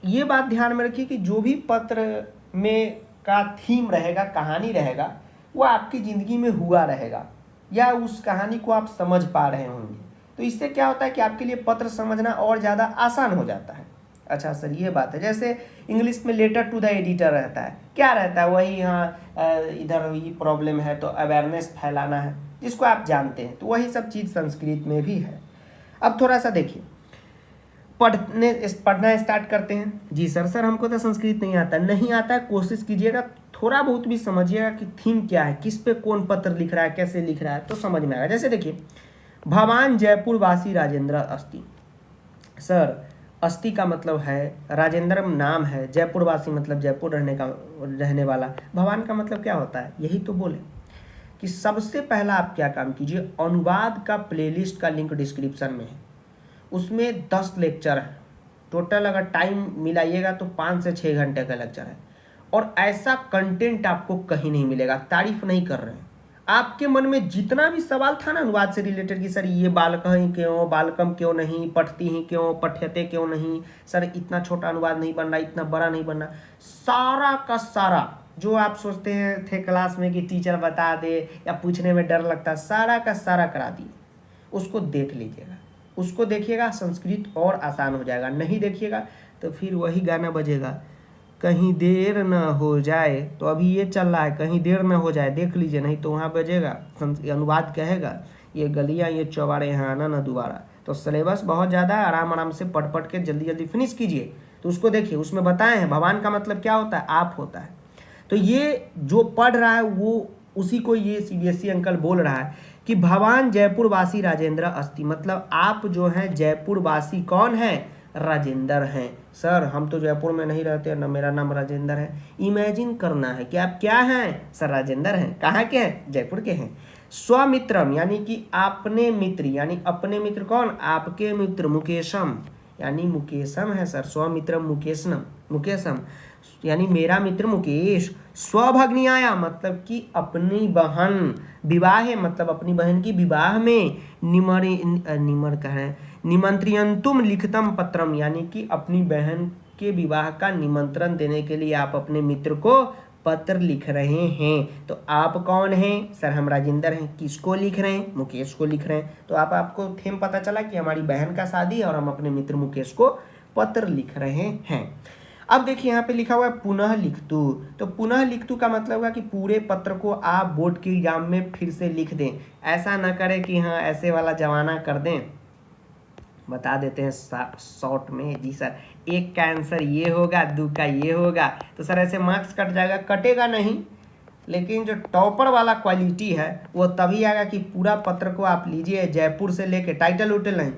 Speaker 1: ये बात ध्यान में रखिए कि जो भी पत्र में का थीम रहेगा, कहानी रहेगा, वो आपकी ज़िंदगी में हुआ रहेगा या उस कहानी को आप समझ पा रहे होंगे। तो इससे क्या होता है कि आपके लिए पत्र समझना और ज़्यादा आसान हो जाता है। अच्छा सर ये बात है, जैसे इंग्लिश में लेटर टू द एडिटर रहता है, क्या रहता है वही, हाँ इधर ये प्रॉब्लम है तो अवेयरनेस फैलाना है, जिसको आप जानते हैं, तो वही सब चीज़ संस्कृत में भी है। अब थोड़ा सा देखिए, पढ़ना स्टार्ट करते हैं। जी सर हमको तो संस्कृत नहीं आता। नहीं आता है, कोशिश कीजिएगा, थोड़ा बहुत भी समझिएगा कि थीम क्या है, किस पे कौन पत्र लिख रहा है, कैसे लिख रहा है, तो समझ में आएगा। जैसे देखिए, भवान जयपुर वासी राजेंद्र अस्ति। सर अस्ति का मतलब है, राजेंद्र नाम है, जयपुर वासी मतलब जयपुर रहने वाला, भवान का मतलब क्या होता है, यही तो बोले कि सबसे पहला आप क्या काम कीजिए, अनुवाद का प्लेलिस्ट का लिंक डिस्क्रिप्शन में है, उसमें 10 लेक्चर है टोटल, अगर टाइम मिलाइएगा तो 5 से 6 घंटे का लेक्चर है, और ऐसा कंटेंट आपको कहीं नहीं मिलेगा। तारीफ नहीं कर रहे हैं, आपके मन में जितना भी सवाल था ना अनुवाद से रिलेटेड कि सर ये बालक ही क्यों, बालकम क्यों नहीं, पठती ही क्यों, पठ्यते क्यों नहीं, सर इतना छोटा अनुवाद नहीं बन रहा, इतना बड़ा नहीं बन रहा, सारा का सारा जो आप सोचते हैं थे क्लास में कि टीचर बता दे या पूछने में डर लगता, सारा का सारा करा दिए। उसको देख लीजिएगा, उसको देखिएगा, संस्कृत और आसान हो जाएगा। नहीं देखिएगा तो फिर वही गाना बजेगा, कहीं देर न हो जाए, तो अभी ये चल रहा है, कहीं देर न हो जाए, देख लीजिए, नहीं तो वहाँ बजेगा अनुवाद कहेगा, ये गलियाँ ये चौबारे यहाँ आना न दोबारा। तो सिलेबस बहुत ज़्यादा, आराम से पढ़ के जल्दी फिनिश कीजिए। तो उसको देखिए, उसमें बताए हैं भगवान का मतलब क्या होता है, आप होता है। तो ये जो पढ़ रहा है वो उसी को ये CBSE अंकल बोल रहा है कि भवान जयपुर वासी राजेंद्र अस्ति, मतलब आप जो हैं जयपुर वासी कौन है, राजेंद्र हैं। सर हम तो जयपुर में नहीं रहते न, मेरा नाम राजेंद्र है। इमेजिन करना है कि आप क्या हैं, सर राजेंद्र हैं। कहाँ के हैं, जयपुर के हैं। स्वमित्रम यानी कि आपने मित्र, यानी अपने मित्र कौन, आपके मित्र, मुकेशम यानी मुकेशम है सर, स्वमित्रम मुकेशम यानी मेरा मित्र मुकेश। स्वभग्नियाया मतलब कि अपनी बहन, विवाह मतलब अपनी बहन की विवाह में, निमंत्रियंतुम लिखितम पत्रम यानी कि अपनी बहन के विवाह का निमंत्रण देने के लिए आप अपने मित्र को पत्र लिख रहे हैं। तो आप कौन हैं, सर हम राजेंद्र हैं। किसको लिख रहे हैं, मुकेश को लिख रहे हैं। तो आपको थीम पता चला कि हमारी बहन का शादी है और हम अपने मित्र मुकेश को पत्र लिख रहे हैं। अब देखिए यहाँ पे लिखा हुआ है पुनः लिखतु। तो पुनः लिखतु का मतलब होगा कि पूरे पत्र को आप बोर्ड के एग्जाम में फिर से लिख दें। ऐसा ना करें कि हाँ ऐसे वाला जमाना कर दें, बता देते हैं शॉर्ट में, जी सर 1 का आंसर ये होगा, 2 का ये होगा, तो सर ऐसे मार्क्स कट जाएगा। कटेगा नहीं, लेकिन जो टॉपर वाला क्वालिटी है वो तभी आएगा कि पूरा पत्र को आप लीजिए, जयपुर से लेके टाइटल उटल नहीं,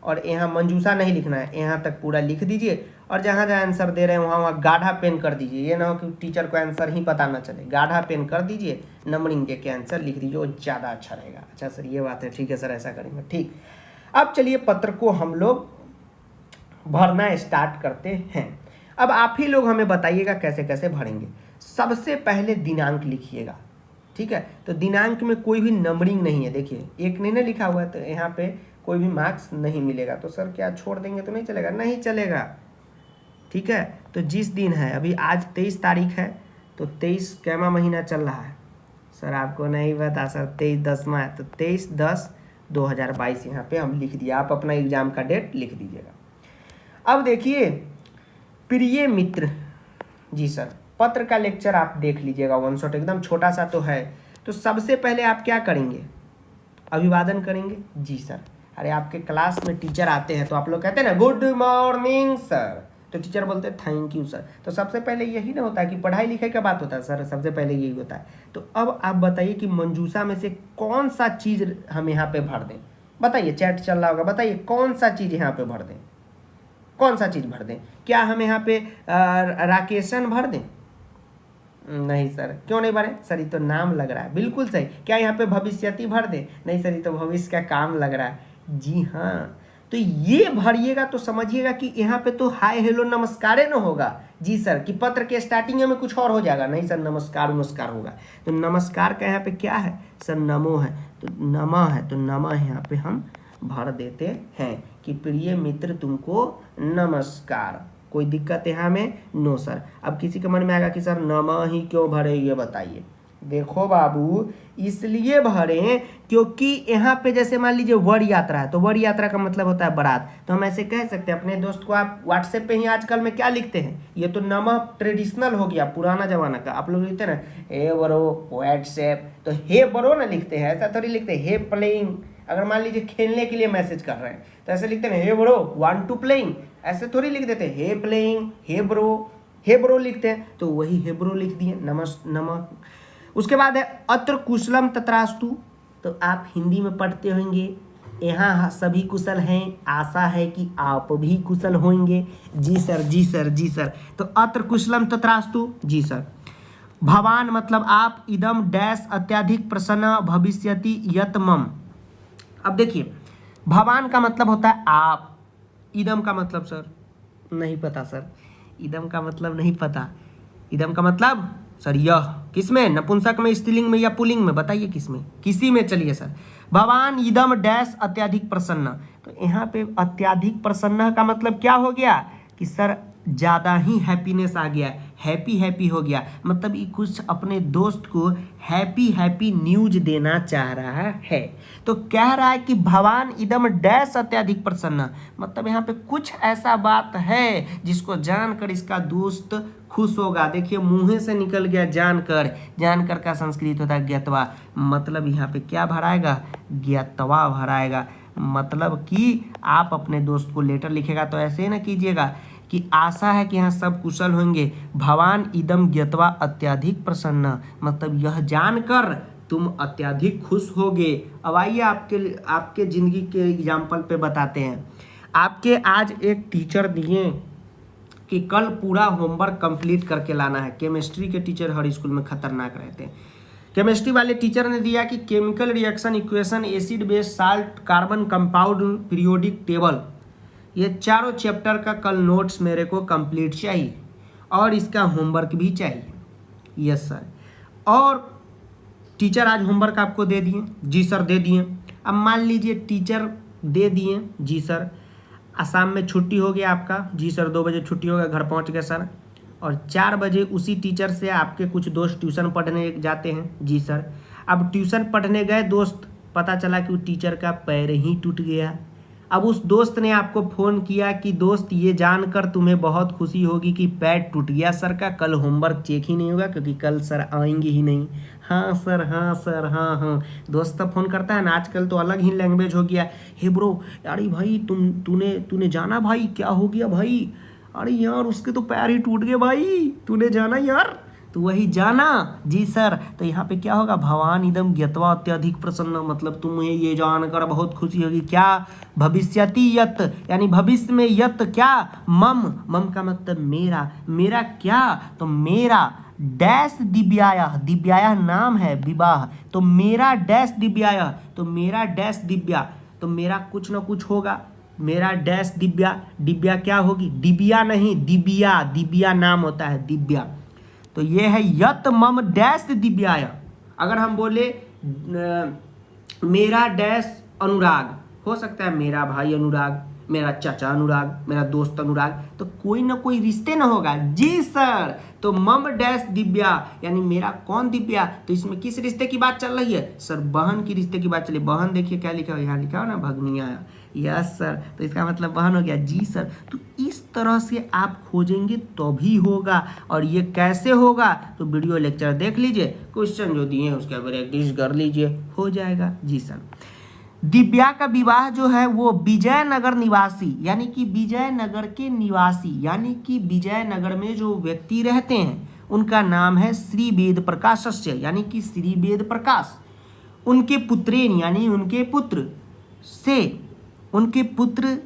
Speaker 1: और यहाँ मंजूसा नहीं लिखना है, यहाँ तक पूरा लिख दीजिए, और जहाँ जहाँ आंसर दे रहे हैं वहाँ गाढ़ा पेन कर दीजिए। ये ना हो कि टीचर को आंसर ही पता ना चले, गाढ़ा पेन कर दीजिए, नंबरिंग दे के आंसर लिख दीजिए, वो ज़्यादा अच्छा रहेगा। अच्छा सर ये बात है, ठीक है सर ऐसा करेंगे, ठीक। अब चलिए पत्र को हम लोग भरना स्टार्ट करते हैं। अब आप ही लोग हमें बताइएगा कैसे कैसे भरेंगे। सबसे पहले दिनांक लिखिएगा, ठीक है। तो दिनांक में कोई भी नंबरिंग नहीं है, देखिए 1 नहीं ना लिखा हुआ है, तो यहाँ पे कोई भी मार्क्स नहीं मिलेगा। तो सर क्या छोड़ देंगे तो नहीं चलेगा, नहीं चलेगा, ठीक है। तो जिस दिन है, अभी आज 23 तारीख है, तो 23 कैमा महीना चल रहा है, सर आपको नहीं पता सर, 23/10 है, तो 23/10/2022 यहाँ पे हम लिख दिया। आप अपना एग्जाम का डेट लिख दीजिएगा। अब देखिए प्रिय मित्र, जी सर पत्र का लेक्चर आप देख लीजिएगा, 1 शॉट एकदम छोटा सा तो है। तो सबसे पहले आप क्या करेंगे, अभिवादन करेंगे। जी सर, अरे आपके क्लास में टीचर आते हैं तो आप लोग कहते हैं ना गुड मॉर्निंग सर, तो टीचर बोलते हैं थैंक यू सर। तो सबसे पहले यही ना होता है कि पढ़ाई लिखाई का बात होता है, सर सबसे पहले यही होता है। तो अब आप बताइए कि मंजूसा में से कौन सा चीज़ हम यहाँ पे भर दें, बताइए, चैट चल रहा होगा, बताइए कौन सा चीज़ यहाँ पे भर दें, कौन सा चीज़ भर दें। क्या हम यहाँ पे राकेशन भर दें, नहीं सर, क्यों नहीं भरें, सर ये तो नाम लग रहा है, बिल्कुल सही। क्या यहाँ पे भविष्यति भर दें, नहीं सर ये तो भविष्य का काम लग रहा है, जी हाँ। तो ये भरिएगा तो समझिएगा कि यहाँ पे तो हाय हेलो नमस्कार न होगा, जी सर, कि पत्र के स्टार्टिंग में कुछ और हो जाएगा, नहीं सर नमस्कार होगा। तो नमस्कार का यहाँ पे क्या है सर, नमो है, तो नमा है, तो नमा यहाँ पे हम भर देते हैं कि प्रिय मित्र तुमको नमस्कार। कोई दिक्कत यहाँ में, नो सर। अब किसी के मन में आएगा कि सर नमा ही क्यों भरे, ये बताइए। देखो बाबू, इसलिए भरें क्योंकि यहाँ पे जैसे मान लीजिए वर यात्रा है, तो वर यात्रा का मतलब होता है बारात। तो हम ऐसे कह सकते हैं, अपने दोस्त को आप व्हाट्सएप पे ही आजकल में क्या लिखते हैं, ये तो नमक ट्रेडिशनल हो गया पुराना जमाना का, आप लोग लिखते हैं ना हे ब्रो व्हाट्सएप, तो हे ब्रो ना लिखते हैं, ऐसा थोड़ी लिखते हैं हे प्लेइंग। अगर मान लीजिए खेलने के लिए मैसेज कर रहे हैं तो ऐसे लिखते हैं he bro want to playing, ऐसे थोड़ी लिख देते हैं हे प्लेइंग, हे ब्रो लिखते हैं, तो वही हे ब्रो लिख दिए, नमक। उसके बाद है अत्र कुशलम तत्रास्तु, तो आप हिंदी में पढ़ते होंगे, यहाँ सभी कुशल हैं, आशा है कि आप भी कुशल होंगे। जी सर, जी सर, जी सर। तो अत्र कुशलम तत्रास्तु, जी सर। भवान मतलब आप, इदम डैश अत्यधिक प्रसन्न भविष्यति यत मम। अब देखिए, भवान का मतलब होता है आप, इदम का मतलब सर नहीं पता सर, इदम का मतलब नहीं पता, इदम का मतलब सर यह, किसमें, नपुंसक में, स्त्रीलिंग में या पुल्लिंग में, बताइए किसमें, किसी में। चलिए सर, भवान इदम डैश अत्यधिक प्रसन्न, तो यहाँ पे अत्यधिक प्रसन्न का मतलब क्या हो गया कि सर ज़्यादा ही हैप्पीनेस आ गया, हैप्पी हो गया, मतलब ये कुछ अपने दोस्त को हैप्पी न्यूज देना चाह रहा है। तो कह रहा है कि भवान इदम डैश अत्यधिक प्रसन्न, मतलब यहाँ पे कुछ ऐसा बात है जिसको जानकर इसका दोस्त खुश होगा। देखिए मुँह से निकल गया जानकर का संस्कृत होता है ज्ञातवा, मतलब यहाँ पे क्या भराएगा, ज्ञातवा भराएगा। मतलब कि आप अपने दोस्त को लेटर लिखेगा तो ऐसे ना कीजिएगा कि आशा है कि यहाँ सब कुशल होंगे, भवान इदम ज्ञात्वा अत्यधिक प्रसन्न, मतलब यह जानकर तुम अत्यधिक खुश होगे। अब आइए आपके ज़िंदगी के एग्जाम्पल पे बताते हैं। आपके आज एक टीचर दिए कि कल पूरा होमवर्क कंप्लीट करके लाना है, केमिस्ट्री के टीचर हर स्कूल में खतरनाक रहते हैं। केमिस्ट्री वाले टीचर ने दिया कि chemical reaction equation, acid base, salt, carbon compound, periodic table, ये चारों चैप्टर का कल नोट्स मेरे को कंप्लीट चाहिए और इसका होमवर्क भी चाहिए। Yes sir. और टीचर आज होमवर्क आपको दे दिए, जी सर दे दिए। अब मान लीजिए टीचर दे दिए, जी सर, शाम में छुट्टी हो गया आपका, जी सर 2 बजे छुट्टी हो गया, घर पहुंच गए सर, और 4 बजे उसी टीचर से आपके कुछ दोस्त ट्यूशन पढ़ने जाते हैं, जी सर। अब ट्यूशन पढ़ने गए दोस्त, पता चला कि उस टीचर का पैर ही टूट गया। अब उस दोस्त ने आपको फ़ोन किया कि दोस्त ये जानकर तुम्हें बहुत खुशी होगी कि पैर टूट गया सर का, कल होमवर्क चेक ही नहीं होगा क्योंकि कल सर आएंगे ही नहीं। हाँ सर, हाँ सर, हाँ हाँ। दोस्त तब फ़ोन करता है ना, आजकल तो अलग ही लैंग्वेज हो गया, हे ब्रो, अरे भाई तूने जाना भाई, क्या हो गया भाई, अरे यार उसके तो पैर ही टूट गए भाई, तूने जाना यार, तो वही जाना, जी सर। तो यहाँ पे क्या होगा, भवान इदम ज्ञात्वा अत्यधिक प्रसन्न, मतलब तुम्हें ये जानकर बहुत खुशी होगी, क्या, भविष्यति यत, यानी भविष्य में, यत क्या, मम का मतलब मेरा क्या, तो मेरा डैश दिव्याया नाम है विवाह, तो मेरा डैश दिव्याया, तो मेरा डैश दिव्या, तो मेरा कुछ ना कुछ होगा, मेरा डैश दिव्या क्या होगी, दिव्या नहीं, दिव्या नाम होता है, दिव्या। तो ये है यत मम डैश दिव्याय। अगर हम बोले मेरा डैश अनुराग, हो सकता है मेरा भाई अनुराग, मेरा चाचा अनुराग, मेरा दोस्त अनुराग, तो कोई ना कोई रिश्ते ना होगा, जी सर। तो मम डैश दिव्या, यानी मेरा कौन दिव्या, तो इसमें किस रिश्ते की बात चल रही है सर, बहन की रिश्ते की बात चली। बहन देखिए क्या लिखा है, यहाँ लिखा हो ना भगनिया, यस सर, तो इसका मतलब बहन हो गया, जी सर। तो इस तरह से आप खोजेंगे तभी होगा, और ये कैसे होगा, तो वीडियो लेक्चर देख लीजिए, क्वेश्चन जो दिए हैं उसका प्रैक्टिस कर लीजिए, हो जाएगा, जी सर। दिव्या का विवाह जो है वो विजयनगर निवासी, यानी कि विजयनगर के निवासी, यानी कि विजयनगर में जो व्यक्ति रहते हैं उनका नाम है श्री वेद प्रकाशस्य, यानी कि श्री वेद प्रकाश, उनके पुत्रेन, यानी उनके पुत्र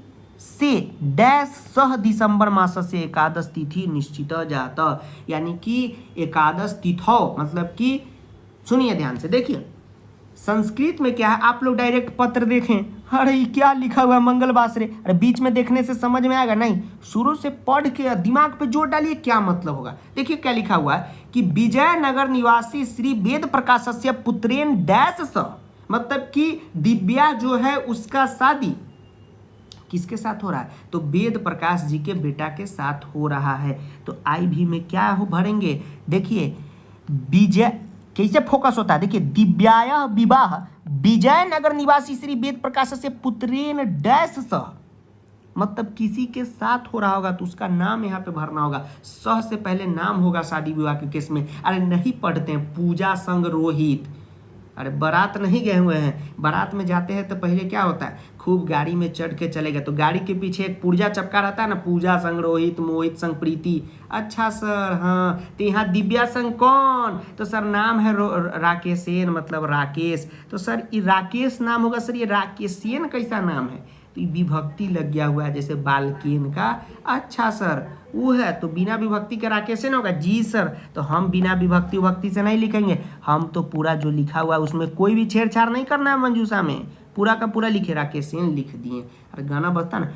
Speaker 1: से डैश सह दिसंबर मास से एकादश तिथि निश्चित जाता, यानी कि एकादश तिथौ, मतलब कि सुनिए ध्यान से, देखिए संस्कृत में क्या है, आप लोग डायरेक्ट पत्र देखें, अरे क्या लिखा हुआ है मंगलवासरे, अरे बीच में देखने से समझ में आएगा नहीं, शुरू से पढ़ के दिमाग पे जोर डालिए क्या मतलब होगा। देखिए क्या लिखा हुआ है कि विजयनगर निवासी श्री वेद प्रकाशस्य पुत्रेन डैश स, मतलब कि दिव्या जो है उसका शादी किसके साथ हो रहा है, तो वेद प्रकाश जी के बेटा के साथ हो रहा है। तो आई भी में क्या हो भरेंगे, देखिए
Speaker 2: कैसे फोकस होता है, देखिए दिव्याय विवाह विजयनगर निवासी श्री वेद प्रकाश से पुत्रेन डैश सह, मतलब किसी के साथ हो रहा होगा तो उसका नाम यहाँ पे भरना होगा। सह से पहले नाम होगा शादी विवाह के केस में। अरे नहीं पढ़ते हैं, पूजा संग रोहित। अरे बारात नहीं गए हुए हैं, बारात में जाते हैं तो पहले क्या होता है, खूब गाड़ी में चढ़ के चले गए तो गाड़ी के पीछे एक पुर्जा चपका रहता है ना, पूजा संग रोहित, मोहित संग प्रीति। अच्छा सर, हाँ तो यहाँ दिव्या संग कौन, तो सर नाम है राकेशेन, मतलब राकेश। तो सर ये राकेश नाम होगा सर, ये राकेशियन कैसा नाम है, तो विभक्ति लग गया हुआ है जैसे बालकेन का। अच्छा सर वो है तो बिना विभक्ति के राकेशन होगा, जी सर। तो हम बिना विभक्ति से नहीं लिखेंगे, हम तो पूरा जो लिखा हुआ है उसमें कोई भी छेड़छाड़ नहीं करना है, मंजूषा में पूरा का पूरा लिखे, राकेशन लिख दिए। अरे गाना बजता ना,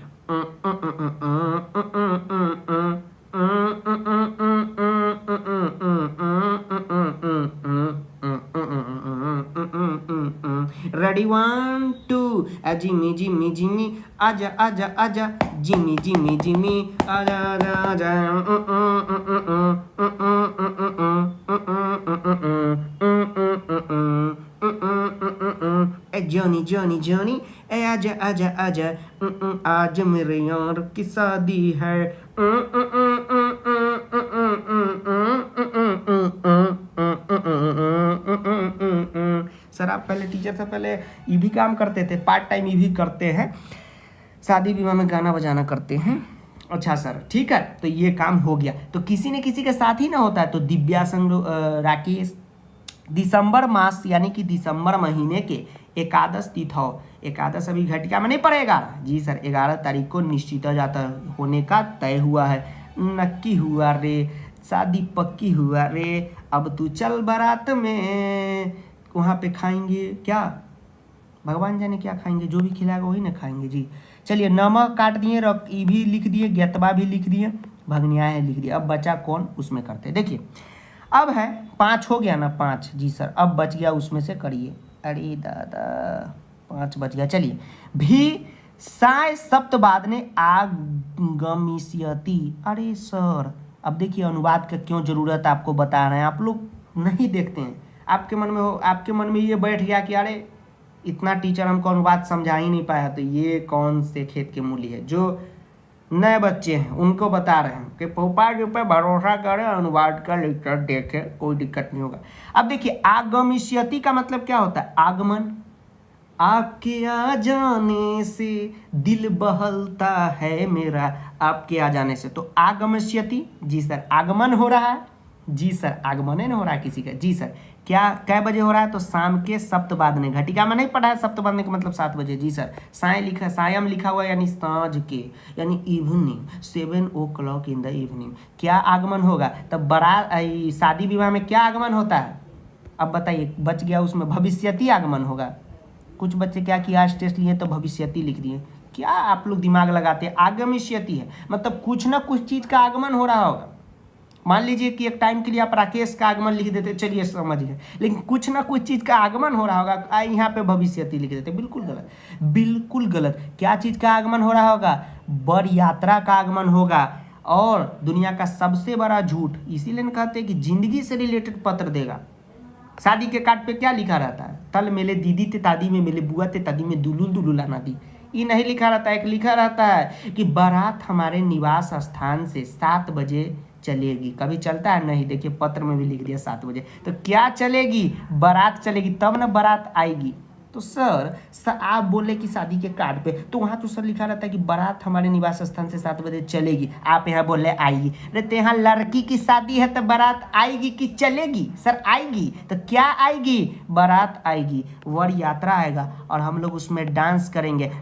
Speaker 2: रेडी 1 2 जिमी जिमी जिमी आजा आजा आजा जिमी जिमी जिमी आजा आजा आजा जॉनी जॉनी जॉनी ए आजा आजा आजा आज मेरे यार की शादी है। सर आप पहले टीचर से पहले ये भी काम करते थे, पार्ट टाइम ये भी करते हैं, शादी विवाह में गाना बजाना करते हैं। अच्छा सर ठीक है, तो ये काम हो गया। तो किसी न किसी के साथ ही ना होता है, तो दिव्या संग राकेश। दिसंबर मास यानी कि दिसंबर महीने के एकादश तिथौ, एकादश अभी घटिया में नहीं पड़ेगा जी सर, 11 तारीख को निश्चित हो जाता होने का तय हुआ है। नक्की हुआ रे, शादी पक्की हुआ रे, अब तू चल बारात में, वहाँ पे खाएंगे क्या, भगवान जाने क्या खाएंगे, जो भी खिलाएगा वही ना खाएंगे जी। चलिए नमक काट दिए, ई भी लिख दिए, ज्ञतवा भी लिख दिए, भगन्याय लिख दिए। अब बचा कौन, उसमें करते देखिए। अब है 5 हो गया ना, 5 जी सर। अब बच गया उसमें से करिए, अरे दादा 5 बच गया। चलिए भी साय सप्तवाद ने आगमिष्यति। अरे सर अब देखिए अनुवाद का क्यों जरूरत आपको बता रहे हैं, आप लोग नहीं देखते हैं, आपके मन में ये बैठ गया कि अरे इतना टीचर हमको अनुवाद समझा ही नहीं पाया, तो ये कौन से खेत के मूली है। जो नए बच्चे हैं उनको बता रहे हैं कि पोपा के ऊपर भरोसा करें, अनुवाद का लेक्चर देखें, कोई दिक्कत नहीं होगा। अब देखिए आगमिष्यति का मतलब क्या होता है, आगमन, आपके आ जाने से दिल बहलता है मेरा, आपके आ जाने से। तो आगमिष्यति जी सर, आगमन हो रहा है जी सर, आगमन नहीं हो रहा है किसी का जी सर। क्या कै बजे हो रहा है, तो शाम के सप्तवाद ने, घटिका में नहीं पढ़ा है सप्तवाद ने का मतलब 7 बजे जी सर। साय लिखा, सायम लिखा हुआ यानी सांझ के, यानी evening, 7 o'clock in the evening. क्या आगमन होगा, तब बारात शादी विवाह में क्या आगमन होता है, अब बताइए। बच गया उसमें भविष्यति आगमन होगा। कुछ बच्चे क्या किया, आज टेस्ट लिए तो भविष्यति लिख दिए, क्या आप लोग दिमाग लगाते हैं। आगमिष्यति है मतलब कुछ ना कुछ चीज़ का आगमन हो रहा होगा। मान लीजिए कि एक टाइम के लिए आप राकेश का आगमन लिख देते, चलिए समझ गए, लेकिन कुछ ना कुछ चीज़ का आगमन हो रहा होगा, यहाँ पे भविष्यति लिख देते, बिल्कुल गलत, बिल्कुल गलत। क्या चीज़ का आगमन हो रहा होगा, बर यात्रा का आगमन होगा। और दुनिया का सबसे बड़ा झूठ, इसीलिए कहते हैं कि जिंदगी से रिलेटेड पत्र देगा। शादी के कार्ड पे क्या लिखा रहता है, तल मेले दीदी ते दादी में मिले बुआ ते दादी में दुलुल दुलुल आना दी, ये नहीं लिखा रहता है। एक लिखा रहता है कि बारात हमारे निवास स्थान से 7 बजे चलेगी। कभी चलता है नहीं, देखिए पत्र में भी लिख दिया 7 बजे। तो क्या चलेगी, बारात चलेगी, तब ना बारात आएगी। तो सर आप बोले कि शादी के कार्ड पे, तो वहाँ तो सर लिखा रहता है कि बारात हमारे निवास स्थान से 7 बजे चलेगी, आप यहाँ बोले आएगी। अरे तो यहाँ लड़की की शादी है तो बारात आएगी कि चलेगी, सर आएगी। तो क्या आएगी, बारात आएगी, वर यात्रा आएगा और हम लोग उसमें डांस करेंगे।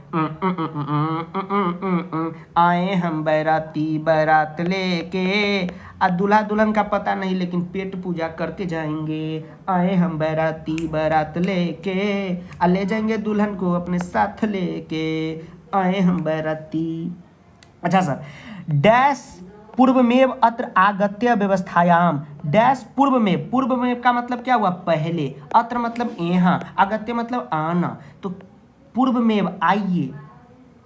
Speaker 2: आए हम बैराती बारात लेके, दूल्हा दुल्हन का पता नहीं लेकिन पेट पूजा करके जाएंगे। आए हम बैराती बारात लेके, ले जाएंगे दुल्हन को अपने साथ लेके, आए हम बैराती। अच्छा सर, डैश पूर्वमेव अत्र आगत्य व्यवस्थायाम, डैश पूर्वमेव, पूर्वमेव का मतलब क्या हुआ, पहले, अत्र मतलब यहाँ, आगत्य मतलब आना। तो पूर्वमेव आइए,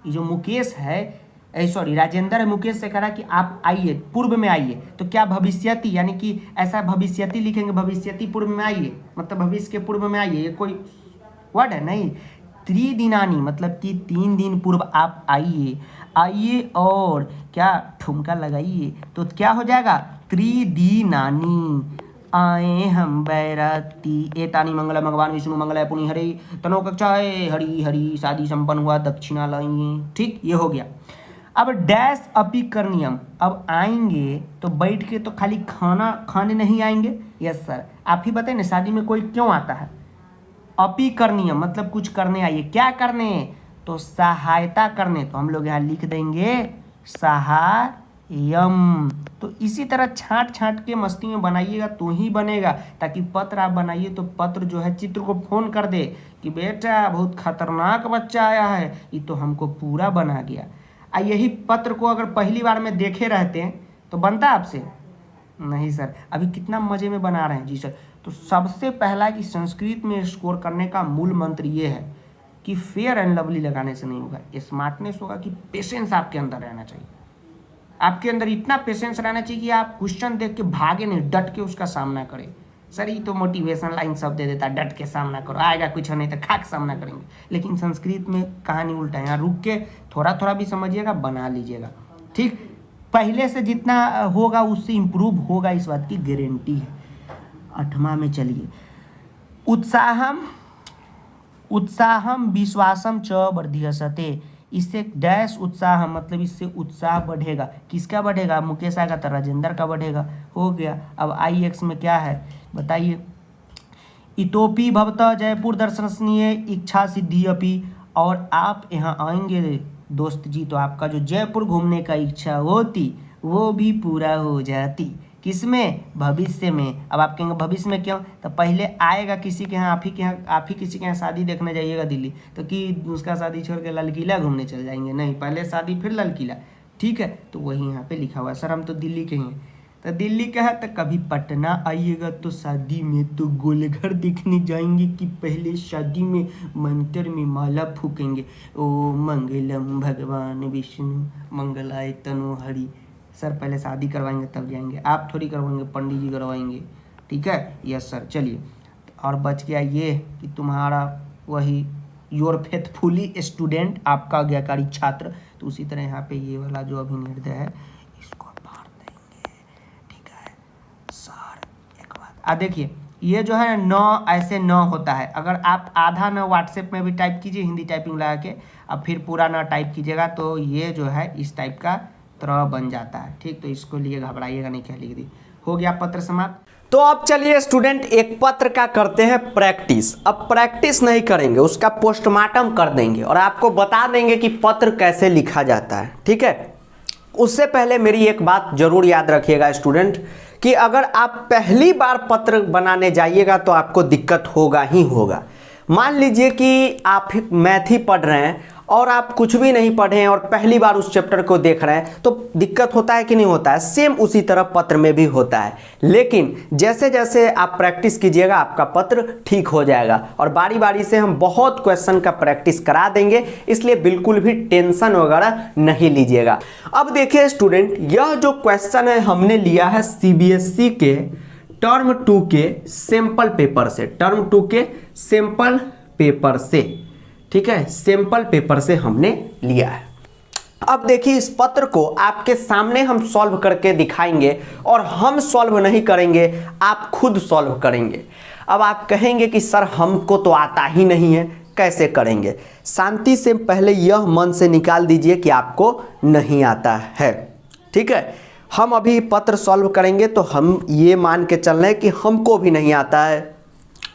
Speaker 2: ये जो मुकेश है सॉरी राजेंद्र मुकेश से करा कि आप आइए, पूर्व में आइए, तो क्या भविष्यति, यानी कि ऐसा भविष्यति लिखेंगे, भविष्यति पूर्व में आइए, मतलब भविष्य के पूर्व में आइए, ये कोई वर्ड है नहीं। त्रिदिनानी मतलब कि 3 दिन पूर्व आप आइए और क्या ठुमका लगाइए, तो क्या हो जाएगा त्रिदिनानी। आए हम बैराती एतानी मंगल भगवान विष्णु मंगल पुनि हरे तनो कक्षाए हरी हरी, शादी संपन्न हुआ, दक्षिणा लाएंगे। ठीक, ये हो गया। अब डैश अपी करनियम, अब आएंगे तो बैठ के तो खाली खाना खाने नहीं आएंगे। यस सर, आप ही बताइए ना शादी में कोई क्यों आता है। अपी करनियम मतलब कुछ करने आइए, क्या करने, तो सहायता करने, तो हम लोग यहाँ लिख देंगे सहायम। तो इसी तरह छांट छांट के मस्ती में बनाइएगा तो ही बनेगा, ताकि पत्र आप बनाइए तो पत्र जो है चित्र को फोन कर दे कि बेटा बहुत खतरनाक बच्चा आया है, ये तो हमको पूरा बना गया। यही पत्र को अगर पहली बार में देखे रहते हैं तो बनता आपसे नहीं सर, अभी कितना मजे में बना रहे हैं। जी सर, तो सबसे पहला कि संस्कृत में स्कोर करने का मूल मंत्र ये है कि फेयर एंड लवली लगाने से नहीं होगा, स्मार्टनेस होगा कि पेशेंस आपके अंदर रहना चाहिए। आपके अंदर इतना पेशेंस रहना चाहिए कि आप क्वेश्चन देख के भागे नहीं, डट के उसका सामना करें। सर ये तो मोटिवेशन लाइन सब दे देता है, डट के सामना करो, आएगा कुछ नहीं तो खाक सामना करेंगे। लेकिन संस्कृत में कहानी उल्टा है, यहाँ रुक के थोड़ा थोड़ा भी समझिएगा, बना लीजिएगा। ठीक, पहले से जितना होगा उससे इम्प्रूव होगा, इस बात की गारंटी है। 8वां में चलिए, उत्साहम विश्वासम च वर्धियसते, इससे डैश उत्साह मतलब इससे उत्साह बढ़ेगा। किसका बढ़ेगा, मुकेश आएगा तो राजेंद्र का बढ़ेगा। हो गया। अब IX में क्या है बताइए। इतोपि भवतः जयपुर दर्शनीय इच्छा सिद्धि अपि, और आप यहाँ आएंगे दोस्त जी तो आपका जो जयपुर घूमने का इच्छा होती वो भी पूरा हो जाती। किसमें, भविष्य में। अब आप कहेंगे भविष्य में क्यों, तो पहले आएगा किसी के यहाँ, आप ही किसी के यहाँ शादी देखने जाइएगा दिल्ली, तो कि उसका शादी छोड़ के लाल किला घूमने चल जाएंगे, नहीं, पहले शादी फिर लाल किला। ठीक है, तो वही यहाँ पे लिखा हुआ है। सर हम तो दिल्ली के हैं, तो दिल्ली का है तो कभी पटना आइएगा तो शादी में तो गोलघर देखने जाएंगे कि पहले शादी में मंत्र में माला फूकेंगे, ओ मंगलम भगवान विष्णु मंगलाय तनु हरि। सर पहले शादी करवाएंगे तब जाएंगे, आप थोड़ी करवाएंगे, पंडित जी करवाएंगे। ठीक है, यस सर। चलिए, और बच गया ये कि तुम्हारा वही योर फेथफुली स्टूडेंट, आपका आज्ञाकारी छात्र। तो उसी तरह यहाँ पे ये वाला जो अभी निर्दय है इसको मार देंगे। ठीक है सर, एक बात देखिए, ये जो है 9 ऐसे 9 होता है। अगर आप आधा 9 व्हाट्सएप में भी टाइप कीजिए हिंदी टाइपिंग लगा के, अब फिर पूरा 9 टाइप कीजिएगा तो ये जो है इस टाइप का तरह बन जाता है। ठीक, तो इसको लिए घबराइएगा नहीं, क्या लिख दी। हो गया पत्र समाप्त।
Speaker 1: तो अब चलिए स्टूडेंट एक पत्र का करते हैं प्रैक्टिस। अब प्रैक्टिस नहीं करेंगे, उसका पोस्टमार्टम कर देंगे और आपको बता देंगे कि पत्र कैसे लिखा जाता है। ठीक है, उससे पहले मेरी एक बात जरूर याद रखिएगा स्टूडेंट कि अगर आप पहली बार पत्र बनाने जाइएगा तो आपको दिक्कत होगा ही होगा। मान लीजिए कि आप मैथ ही पढ़ रहे हैं और आप कुछ भी नहीं पढ़े हैं और पहली बार उस चैप्टर को देख रहे हैं तो दिक्कत होता है कि नहीं होता है। सेम उसी तरह पत्र में भी होता है, लेकिन जैसे जैसे आप प्रैक्टिस कीजिएगा आपका पत्र ठीक हो जाएगा और बारी बारी से हम बहुत क्वेश्चन का प्रैक्टिस करा देंगे, इसलिए बिल्कुल भी टेंशन वगैरह नहीं लीजिएगा। अब देखिए स्टूडेंट, यह जो क्वेश्चन है हमने लिया है CBSE के टर्म 2 के सैंपल पेपर से, टर्म 2 के सैंपल पेपर से। ठीक है, सैंपल पेपर से हमने लिया है। अब देखिए इस पत्र को आपके सामने हम सॉल्व करके दिखाएंगे और हम सॉल्व नहीं करेंगे, आप खुद सॉल्व करेंगे। अब आप कहेंगे कि सर हमको तो आता ही नहीं है, कैसे करेंगे। शांति से पहले यह मन से निकाल दीजिए कि आपको नहीं आता है। ठीक है, हम अभी पत्र सॉल्व करेंगे तो हम ये मान के चल रहे हैं कि हमको भी नहीं आता है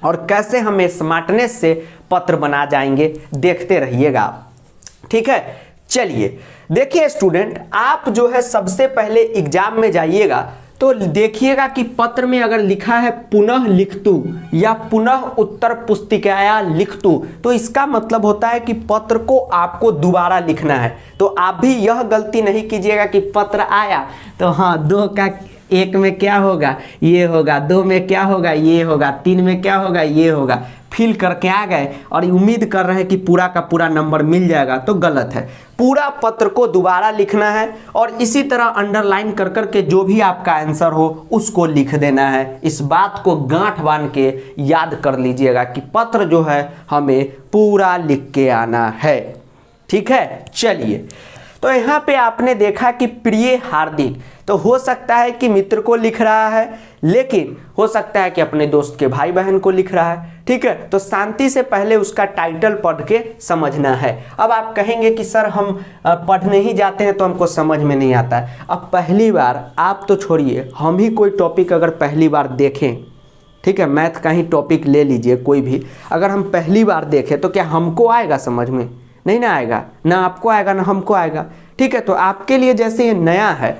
Speaker 1: और कैसे हम स्मार्टनेस से पत्र बना जाएंगे, देखते रहिएगा आप। ठीक है, चलिए देखिए स्टूडेंट, आप जो है सबसे पहले एग्जाम में जाइएगा तो देखिएगा कि पत्र में अगर लिखा है पुनः लिखतु या पुनः उत्तर पुस्तिकाया लिखतु, तो इसका मतलब होता है कि पत्र को आपको दोबारा लिखना है। तो आप भी यह गलती नहीं कीजिएगा कि पत्र आया तो हाँ 2 का 1 में क्या होगा, ये होगा, 2 में क्या होगा, ये होगा, 3 में क्या होगा, ये होगा। फिल करके आ गए और उम्मीद कर रहे हैं कि पूरा का पूरा नंबर मिल जाएगा, तो गलत है। पूरा पत्र को दोबारा लिखना है और इसी तरह अंडरलाइन कर कर के जो भी आपका आंसर हो उसको लिख देना है। इस बात को गांठ बांध के याद कर लीजिएगा कि पत्र जो है हमें पूरा लिख के आना है। ठीक है, चलिए। तो यहाँ पे आपने देखा कि प्रिय हार्दिक, तो हो सकता है कि मित्र को लिख रहा है, लेकिन हो सकता है कि अपने दोस्त के भाई बहन को लिख रहा है। ठीक है, तो शांति से पहले उसका टाइटल पढ़ के समझना है। अब आप कहेंगे कि सर हम पढ़ने ही जाते हैं तो हमको समझ में नहीं आता है। अब पहली बार आप तो छोड़िए, हम ही कोई टॉपिक अगर पहली बार देखें, ठीक है, मैथ का ही टॉपिक ले लीजिए कोई भी, अगर हम पहली बार देखें तो क्या हमको आएगा समझ में? नहीं ना आएगा, ना आपको आएगा ना हमको आएगा। ठीक है, तो आपके लिए जैसे ये नया है,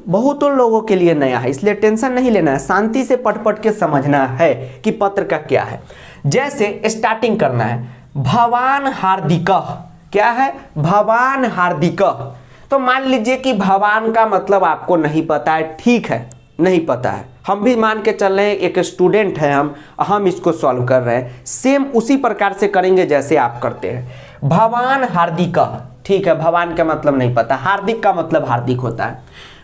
Speaker 1: बहुतों लोगों के लिए नया है, इसलिए टेंशन नहीं लेना है, शांति से पढ़ पढ़ के समझना है कि पत्र का क्या है। जैसे स्टार्टिंग करना है, भवान हार्दिकः, क्या है? भवान हार्दिकः। तो मान लीजिए कि भवान का मतलब आपको नहीं पता है, ठीक है, नहीं पता है, हम भी मान के चल रहे हैं एक स्टूडेंट है, हम इसको सॉल्व कर रहे हैं, सेम उसी प्रकार से करेंगे जैसे आप करते हैं। भवान हार्दिकः, ठीक है, भवान का मतलब नहीं पता, हार्दिक का मतलब हार्दिक होता है।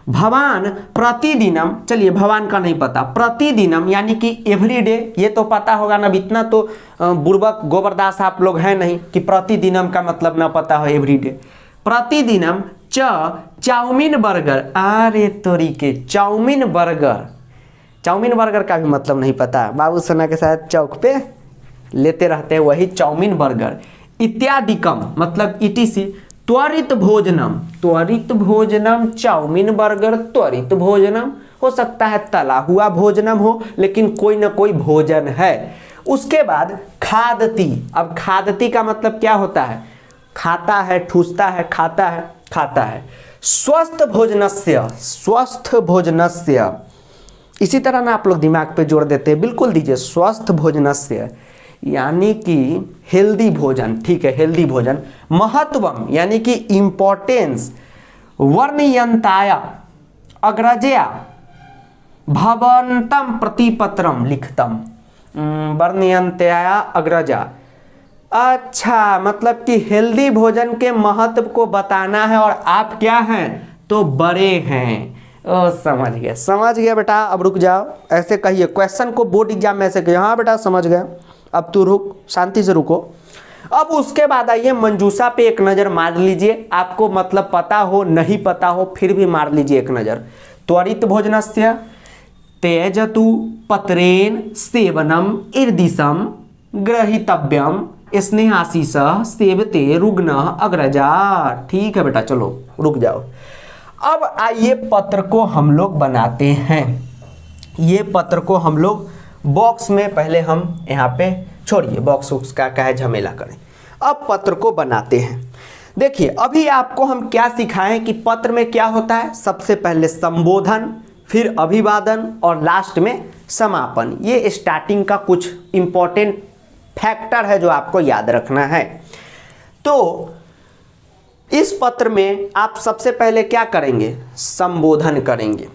Speaker 1: भवान प्रतिदिनम, चलिए भवान का नहीं पता, प्रतिदिनम यानी कि एवरीडे, ये तो पता होगा ना, इतना तो बुर्बक गोबरदास आप लोग हैं नहीं कि प्रतिदिनम का मतलब ना पता हो एवरीडे। प्रतिदिनम चाउमीन बर्गर, अरे तोरी के चाउमीन बर्गर, चाउमीन बर्गर का भी मतलब नहीं पता, बाबू सोना के साथ चौक पे लेते रहते हैं वही चाउमीन बर्गर। इत्यादिकम मतलब इटीसी, त्वरित भोजनम, त्वरित भोजनम, चाउमीन बर्गर, त्वरित भोजनम, हो सकता है तला हुआ भोजनम हो, लेकिन कोई ना कोई भोजन है। उसके बाद खादती, अब खादती का मतलब क्या होता है? खाता है, ठूसता है, खाता है, खाता है। स्वस्थ भोजनस्य, स्वस्थ भोजनस्य, इसी तरह ना आप लोग दिमाग पे जोड़ देते हैं, बिल्कुल दीजिए, स्वस्थ भोजनस्य यानी कि हेल्दी भोजन, ठीक है, हेल्दी भोजन। महत्वम यानी कि इंपॉर्टेंस, वर्णयंताया अग्रजया भवंतम प्रतिपत्रम लिखतम, वर्णयंताया अग्रजा, अच्छा मतलब कि हेल्दी भोजन के महत्व को बताना है और आप क्या हैं? तो बड़े हैं। ओ समझ गया बेटा, अब रुक जाओ, ऐसे कहिए, क्वेश्चन को बोर्ड एग्जाम में ऐसे कहिए, हाँ बेटा समझ गया, अब तू रुक, शांति से रुको। अब उसके बाद आइए मंजूषा पे एक नज़र मार लीजिए, आपको मतलब पता हो नहीं पता हो फिर भी मार लीजिए एक नज़र। त्वरित भोजनस्य तेजतु पत्रेण सेवनम ईर्दिशम ग्रहीतव्यम स्नेहाशीष सेवते रुग्ण अग्रजा। ठीक है बेटा, चलो रुक जाओ। अब आइए पत्र को हम लोग बनाते हैं। ये पत्र को हम लोग बॉक्स में, पहले हम यहाँ पे छोड़िए बॉक्स का काहे झमेला करें, अब पत्र को बनाते हैं। देखिए अभी आपको हम क्या सिखाएं कि पत्र में क्या होता है। सबसे पहले संबोधन, फिर अभिवादन और लास्ट में समापन। ये स्टार्टिंग का कुछ इंपॉर्टेंट फैक्टर है जो आपको याद रखना है। तो इस पत्र में आप सबसे पहले क्या करेंगे? संबोधन करेंगे।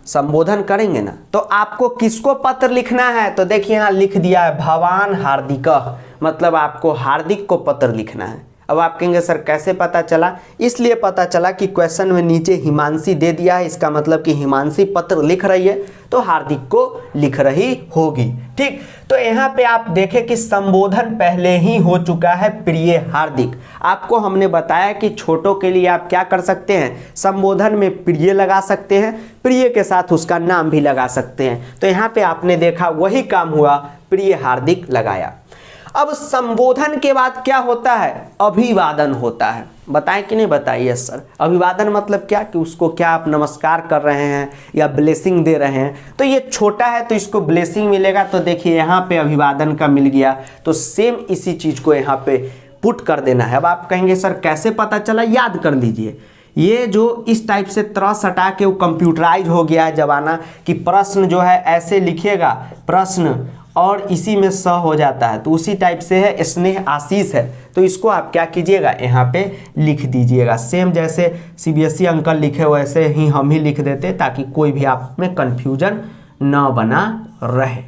Speaker 1: संबोधन करेंगे ना, तो आपको किसको पत्र लिखना है? तो देखिए यहाँ लिख दिया है भवान हार्दिकः, मतलब आपको हार्दिक को पत्र लिखना है। अब आप कहेंगे सर कैसे पता चला? इसलिए पता चला कि क्वेश्चन में नीचे हिमांशी दे दिया है, इसका मतलब कि हिमांशी पत्र लिख रही है तो हार्दिक को लिख रही होगी। ठीक, तो यहाँ पे आप देखें कि संबोधन पहले ही हो चुका है, प्रिय हार्दिक। आपको हमने बताया कि छोटों के लिए आप क्या कर सकते हैं, संबोधन में प्रिय लगा सकते हैं, प्रिय के साथ उसका नाम भी लगा सकते हैं। तो यहाँ पे आपने देखा वही काम हुआ, प्रिय हार्दिक लगाया। अब संबोधन के बाद क्या होता है? अभिवादन होता है। बताएं कि नहीं बताइए सर? अभिवादन मतलब क्या कि उसको क्या आप नमस्कार कर रहे हैं या ब्लेसिंग दे रहे हैं, तो ये छोटा है तो इसको ब्लेसिंग मिलेगा। तो देखिए यहाँ पे अभिवादन का मिल गया, तो सेम इसी चीज को यहाँ पे पुट कर देना है। अब आप कहेंगे सर कैसे पता चला? याद कर लीजिए, ये जो इस टाइप से त्रस हटा के वो कंप्यूटराइज हो गया है जमाना कि प्रश्न जो है ऐसे लिखिएगा, प्रश्न और इसी में स हो जाता है, तो उसी टाइप से है स्नेह आशीष है। तो इसको आप क्या कीजिएगा, यहाँ पे लिख दीजिएगा। सेम जैसे सीबीएसई अंकल लिखे वैसे ही हम ही लिख देते, ताकि कोई भी आप में कन्फ्यूजन न बना रहे।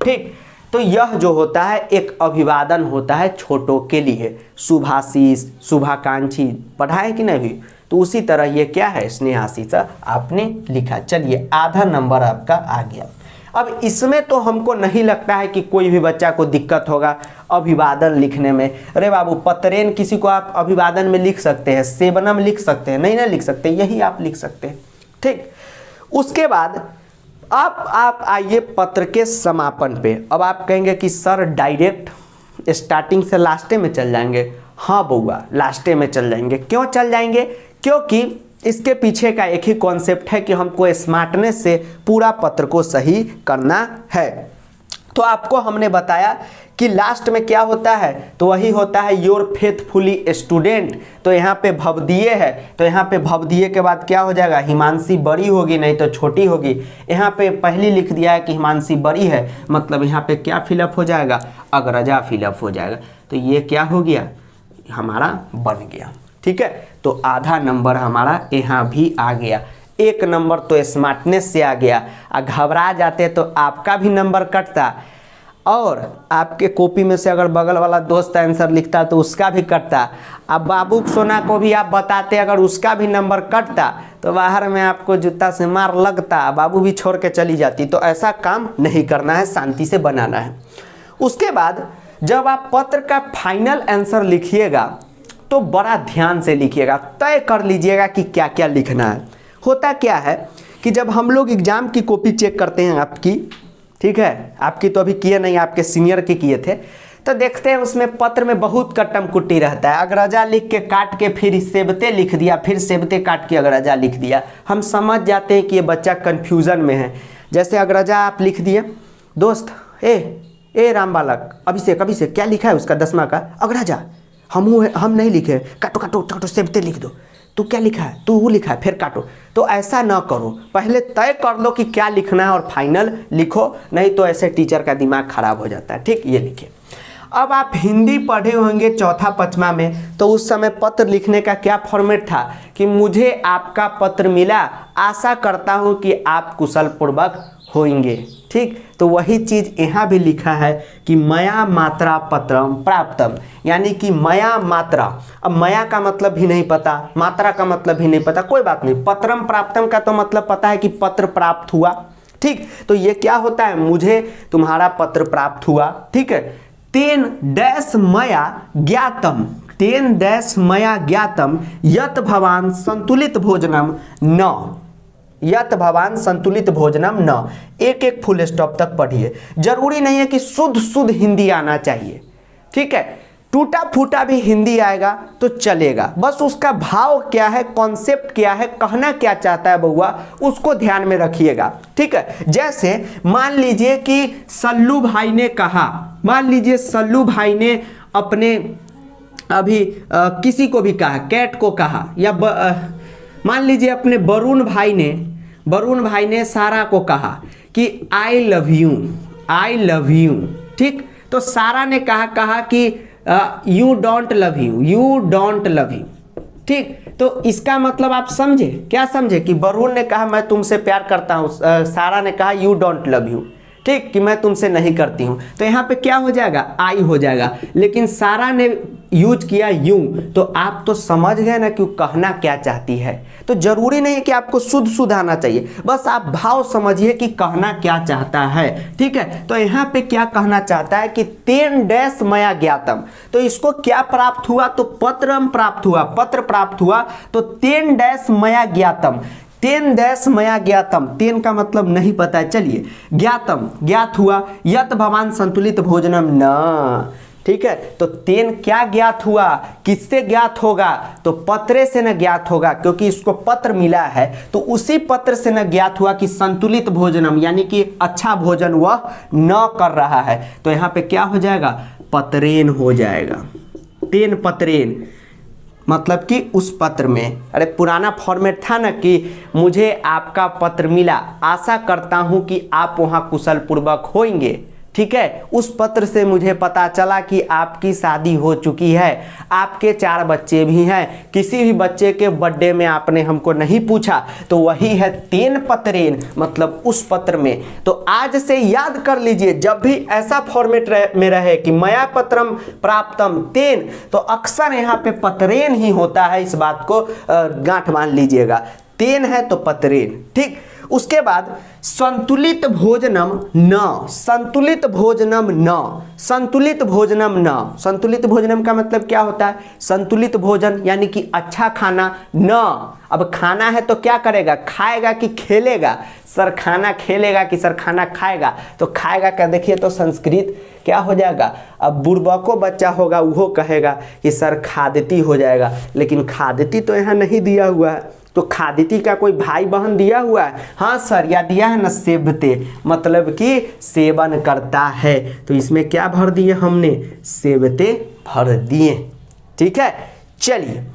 Speaker 1: ठीक, तो यह जो होता है एक अभिवादन होता है छोटों के लिए, शुभाशीष, शुभाकांक्षी, पढ़ा है कि नहीं भी? तो उसी तरह ये क्या है, स्नेहाशीष आपने लिखा। चलिए आधा नंबर आपका आ गया। अब इसमें तो हमको नहीं लगता है कि कोई भी बच्चा को दिक्कत होगा अभिवादन लिखने में। अरे बाबू पत्रेन किसी को आप अभिवादन में लिख सकते हैं, सेवनम लिख सकते हैं, नहीं ना लिख सकते, यही आप लिख सकते हैं। ठीक, उसके बाद आप आइए पत्र के समापन पे। अब आप कहेंगे कि सर डायरेक्ट स्टार्टिंग से लास्टे में चल जाएंगे। हाँ बउआ, लास्टे में चल जाएंगे। क्यों चल जाएंगे? क्योंकि इसके पीछे का एक ही कॉन्सेप्ट है कि हमको स्मार्टनेस से पूरा पत्र को सही करना है। तो आपको हमने बताया कि लास्ट में क्या होता है, तो वही होता है योर फेथफुली स्टूडेंट। तो यहाँ पे भवदीय है, तो यहाँ पे भवदीय के बाद क्या हो जाएगा, हिमांशी बड़ी होगी, नहीं तो छोटी होगी। यहाँ पे पहले लिख दिया है कि हिमांशी बड़ी है, मतलब यहाँ पे क्या फिलअप हो जाएगा, अग्रजा फिलअप हो जाएगा। तो ये क्या हो गया, हमारा बन गया। ठीक है, तो आधा नंबर हमारा यहाँ भी आ गया। एक नंबर तो स्मार्टनेस से आ गया। घबरा जाते तो आपका भी नंबर कटता, और आपके कॉपी में से अगर बगल वाला दोस्त आंसर लिखता तो उसका भी कटता। अब बाबू सोना को भी आप बताते, अगर उसका भी नंबर कटता तो बाहर में आपको जूता से मार लगता, बाबू भी छोड़ के चली जाती। तो ऐसा काम नहीं करना है, शांति से बनाना है। उसके बाद जब आप पत्र का फाइनल आंसर लिखिएगा तो बड़ा ध्यान से लिखिएगा, तय कर लीजिएगा कि क्या क्या लिखना है। होता क्या है कि जब हम लोग एग्जाम की कॉपी चेक करते हैं आपकी, ठीक है, आपकी तो अभी किए नहीं, आपके सीनियर के किए थे, तो देखते हैं उसमें पत्र में बहुत कट्टम कुट्टी रहता है। अग्रजा लिख के काट के फिर सेबते लिख दिया, फिर सेबते काट के अग्रजा लिख दिया। हम समझ जाते हैं कि ये बच्चा कन्फ्यूज़न में है। जैसे अग्रजा आप लिख दिए, दोस्त ए राम बालक, अभिषेक क्या लिखा है उसका 10वां का, अग्रजा। हम नहीं लिखे, काटो सेबते लिख दो। तू क्या लिखा है, तू वो लिखा है, फिर काटो। तो ऐसा ना करो, पहले तय कर लो कि क्या लिखना है और फाइनल लिखो, नहीं तो ऐसे टीचर का दिमाग खराब हो जाता है। ठीक, ये लिखिए। अब आप हिंदी पढ़े होंगे चौथा पाँचवा में, तो उस समय पत्र लिखने का क्या फॉर्मेट था कि मुझे आपका पत्र मिला, आशा करता हूँ कि आप कुशल पूर्वक होंगे। ठीक, तो वही चीज़ यहाँ भी लिखा है कि मया मात्रा पत्रम प्राप्तम, यानी कि मया मात्रा। अब मया का मतलब भी नहीं पता, मात्रा का मतलब भी नहीं पता, कोई बात नहीं। पत्रम प्राप्तम का तो मतलब पता है कि पत्र प्राप्त हुआ। ठीक, तो ये क्या होता है, मुझे तुम्हारा पत्र प्राप्त हुआ। ठीक है, तेन डैश मया ज्ञातम, तेन डैश मया ज्ञातम यत भवान संतुलित भोजनम न, यत भवान संतुलित भोजनम न। एक एक फुल स्टॉप तक पढ़िए। जरूरी नहीं है कि शुद्ध हिंदी आना चाहिए। ठीक है, टूटा फूटा भी हिंदी आएगा तो चलेगा, बस उसका भाव क्या है, कॉन्सेप्ट क्या है, कहना क्या चाहता है बउआ, उसको ध्यान में रखिएगा। ठीक है, जैसे मान लीजिए कि सल्लू भाई ने कहा, मान लीजिए सल्लू भाई ने अपने अभी किसी को भी कहा, कैट को कहा, या मान लीजिए अपने वरुण भाई ने सारा को कहा कि आई लव यू। ठीक, तो सारा ने कहा कि यू डोंट लव यू। ठीक, तो इसका मतलब आप समझे, क्या समझे कि वरुण ने कहा मैं तुमसे प्यार करता हूँ, सारा ने कहा यू डोंट लव यू। ठीक, कि मैं तुमसे नहीं करती हूँ। तो यहाँ पे क्या हो जाएगा, आई हो जाएगा, लेकिन सारा ने यूज किया यू, तो आप तो समझ गए ना कि कहना क्या चाहती है। तो जरूरी नहीं है कि आपको शुद्ध आना चाहिए, बस आप भाव समझिए कि कहना क्या चाहता है। ठीक है, तो यहाँ पे क्या कहना चाहता है कि तेन डैश मया ज्ञातम, तो इसको क्या प्राप्त हुआ, तो पत्र प्राप्त हुआ, तो तेन डैश मया ज्ञातम, तेन डैश मया ज्ञातम, तेन का मतलब नहीं पता है, चलिए ज्ञातम ज्ञात हुआ, यत भवान संतुलित भोजनम न। ठीक है, तो तेन क्या ज्ञात हुआ, किससे ज्ञात होगा, तो पत्रे से न ज्ञात होगा, क्योंकि इसको पत्र मिला है, तो उसी पत्र से न ज्ञात हुआ कि संतुलित भोजनम, यानी कि अच्छा भोजन वह न कर रहा है। तो यहाँ पे क्या हो जाएगा, पत्रेन हो जाएगा, तेन पत्रेन, मतलब कि उस पत्र में, अरे पुराना फॉर्मेट था ना कि मुझे आपका पत्र मिला, आशा करता हूं कि आप वहां कुशल पूर्वक होंगे। ठीक है, उस पत्र से मुझे पता चला कि आपकी शादी हो चुकी है, आपके 4 बच्चे भी हैं, किसी भी बच्चे के बर्थडे में आपने हमको नहीं पूछा, तो वही है तेन पत्रेन, मतलब उस पत्र में। तो आज से याद कर लीजिए, जब भी ऐसा फॉर्मेट में रहे कि मया पत्रम प्राप्तम तेन, तो अक्सर यहाँ पे पत्रेन ही होता है। इस बात को गांठ बांध लीजिएगा, तेन है तो पत्रेन। ठीक, उसके बाद संतुलित भोजनम न, संतुलित भोजनम न, संतुलित भोजनम न, संतुलित भोजनम का मतलब क्या होता है? संतुलित भोजन यानी कि अच्छा खाना न। अब खाना है तो क्या करेगा? खाएगा कि खेलेगा? सर खाना खेलेगा कि सर खाना खाएगा? तो खाएगा का देखिए तो संस्कृत क्या हो जाएगा? अब बुड़बको बच्चा होगा वो कहेगा कि सर खादती हो जाएगा, लेकिन खादती तो यहाँ नहीं दिया हुआ है। तो खादिती का कोई भाई बहन दिया हुआ है? हाँ सर, या दिया है ना, सेवते, मतलब कि सेवन करता है। तो इसमें क्या भर दिए हमने? सेवते भर दिए। ठीक है, चलिए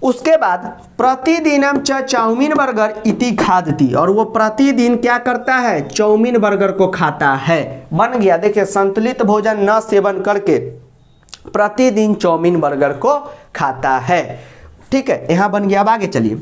Speaker 1: उसके बाद प्रतिदिनम चाउमीन बर्गर इति खादती, और वो प्रतिदिन क्या करता है? चाउमीन बर्गर को खाता है। बन गया, देखिए संतुलित भोजन न सेवन करके प्रतिदिन चाउमीन बर्गर को खाता है। ठीक है, यहां बन गया। अब आगे चलिए,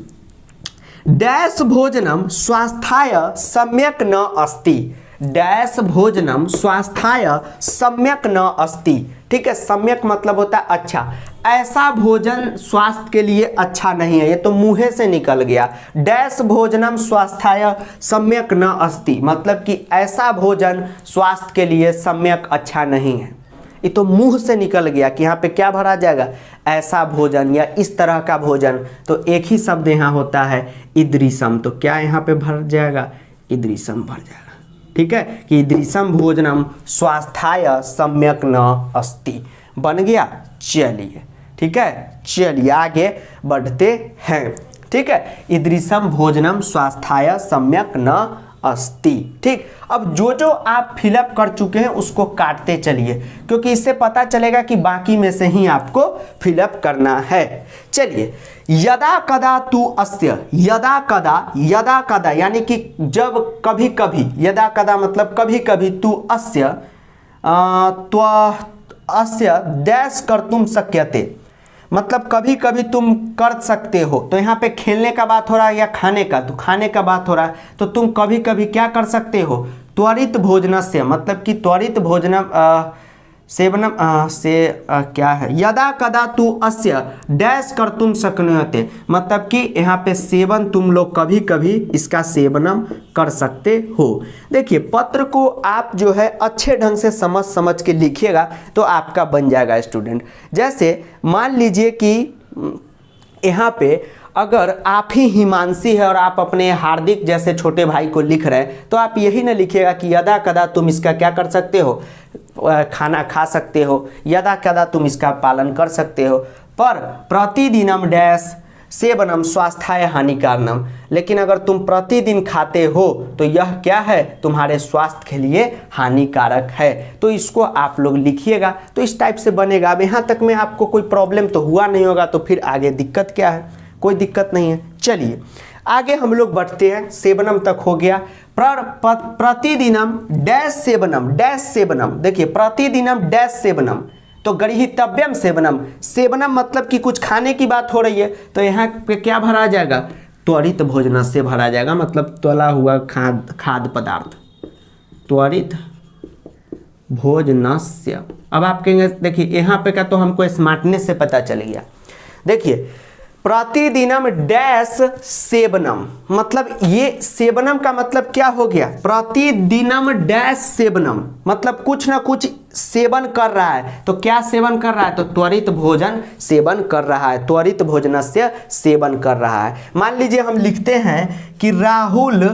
Speaker 1: डैश भोजनम स्वास्थ्याय सम्यक न अस्ति, डैश भोजनम स्वास्थ्याय सम्यक न अस्ति। ठीक है, सम्यक मतलब होता है अच्छा, ऐसा भोजन स्वास्थ्य के लिए अच्छा नहीं है। ये तो मुंह से निकल गया। डैश भोजनम स्वास्थ्याय सम्यक न अस्ति, मतलब कि ऐसा भोजन स्वास्थ्य के लिए सम्यक अच्छा नहीं है। ये तो मुंह से निकल गया कि यहाँ पे क्या भरा जाएगा? ऐसा भोजन या इस तरह का भोजन। तो एक ही शब्द यहाँ होता है ईदृशम, तो क्या यहाँ पे भर जाएगा? ईदृशम भर जाएगा। ठीक है, कि ईदृशम भोजनम स्वास्थ्याय सम्यक न अस्ति। बन गया। चलिए ठीक है, चलिए आगे बढ़ते हैं। ठीक है, ईदृशम भोजनम स्वास्थ्याय सम्यक न अस्ति। ठीक, अब जो जो आप फिलअप कर चुके हैं उसको काटते चलिए, क्योंकि इससे पता चलेगा कि बाकी में से ही आपको फिलअप करना है। चलिए, यदा कदा तू अस्य, यदा कदा यानी कि जब कभी कभी, यदा कदा मतलब कभी कभी, तू अस्य अस्य डैश कर्तुम शक्यते, मतलब कभी कभी तुम कर सकते हो। तो यहाँ पे खेलने का बात हो रहा है या खाने का? तो खाने का बात हो रहा है, तो तुम कभी कभी क्या कर सकते हो? त्वरित भोजनस्य, मतलब कि त्वरित भोजनम सेवनम क्या है? यदा कदा तू अस्य डैश कर्तुम शक्नुते, मतलब कि यहाँ पे सेवन तुम लोग कभी कभी इसका सेवनम कर सकते हो। देखिए, पत्र को आप जो है अच्छे ढंग से समझ के लिखिएगा तो आपका बन जाएगा स्टूडेंट। जैसे मान लीजिए कि यहाँ पे अगर आप ही हिमांशी है और आप अपने हार्दिक जैसे छोटे भाई को लिख रहे हैं, तो आप यही ना लिखिएगा कि यदा कदा तुम इसका क्या कर सकते हो? खाना खा सकते हो, यदा कदा तुम इसका पालन कर सकते हो। पर प्रतिदिनम डैश सेवनम स्वास्थ्याय हानिकारनम, लेकिन अगर तुम प्रतिदिन खाते हो तो यह क्या है? तुम्हारे स्वास्थ्य के लिए हानिकारक है। तो इसको आप लोग लिखिएगा तो इस टाइप से बनेगा। अब यहाँ तक में आपको कोई प्रॉब्लम तो हुआ नहीं होगा, तो फिर आगे दिक्कत क्या है? कोई दिक्कत नहीं है। चलिए आगे हम लोग बढ़ते हैं। सेवनम तक हो गया। प्रतिदिनम डैश सेवनम, डैश सेवनम, देखिए प्रतिदिनम डैश सेवनम, तो गृहीतव्यम सेवनम, सेवनम मतलब कि कुछ खाने की बात हो रही है, तो यहाँ पे क्या भरा जाएगा? त्वरित भोजन से भरा जाएगा, मतलब तला हुआ खाद्य पदार्थ, त्वरित भोजनस्य। अब आप कहेंगे देखिए यहाँ पे का तो हमको स्मार्टनेस से पता चल गया। देखिए प्रतिदिनम डैश सेवनम, मतलब ये सेवनम का मतलब क्या हो गया? प्रतिदिनम डैश सेवनम, मतलब कुछ ना कुछ सेवन कर रहा है। तो क्या सेवन कर रहा है? तो त्वरित भोजन सेवन कर रहा है, त्वरित भोजनस्य सेवन कर रहा है। मान लीजिए हम लिखते हैं कि राहुल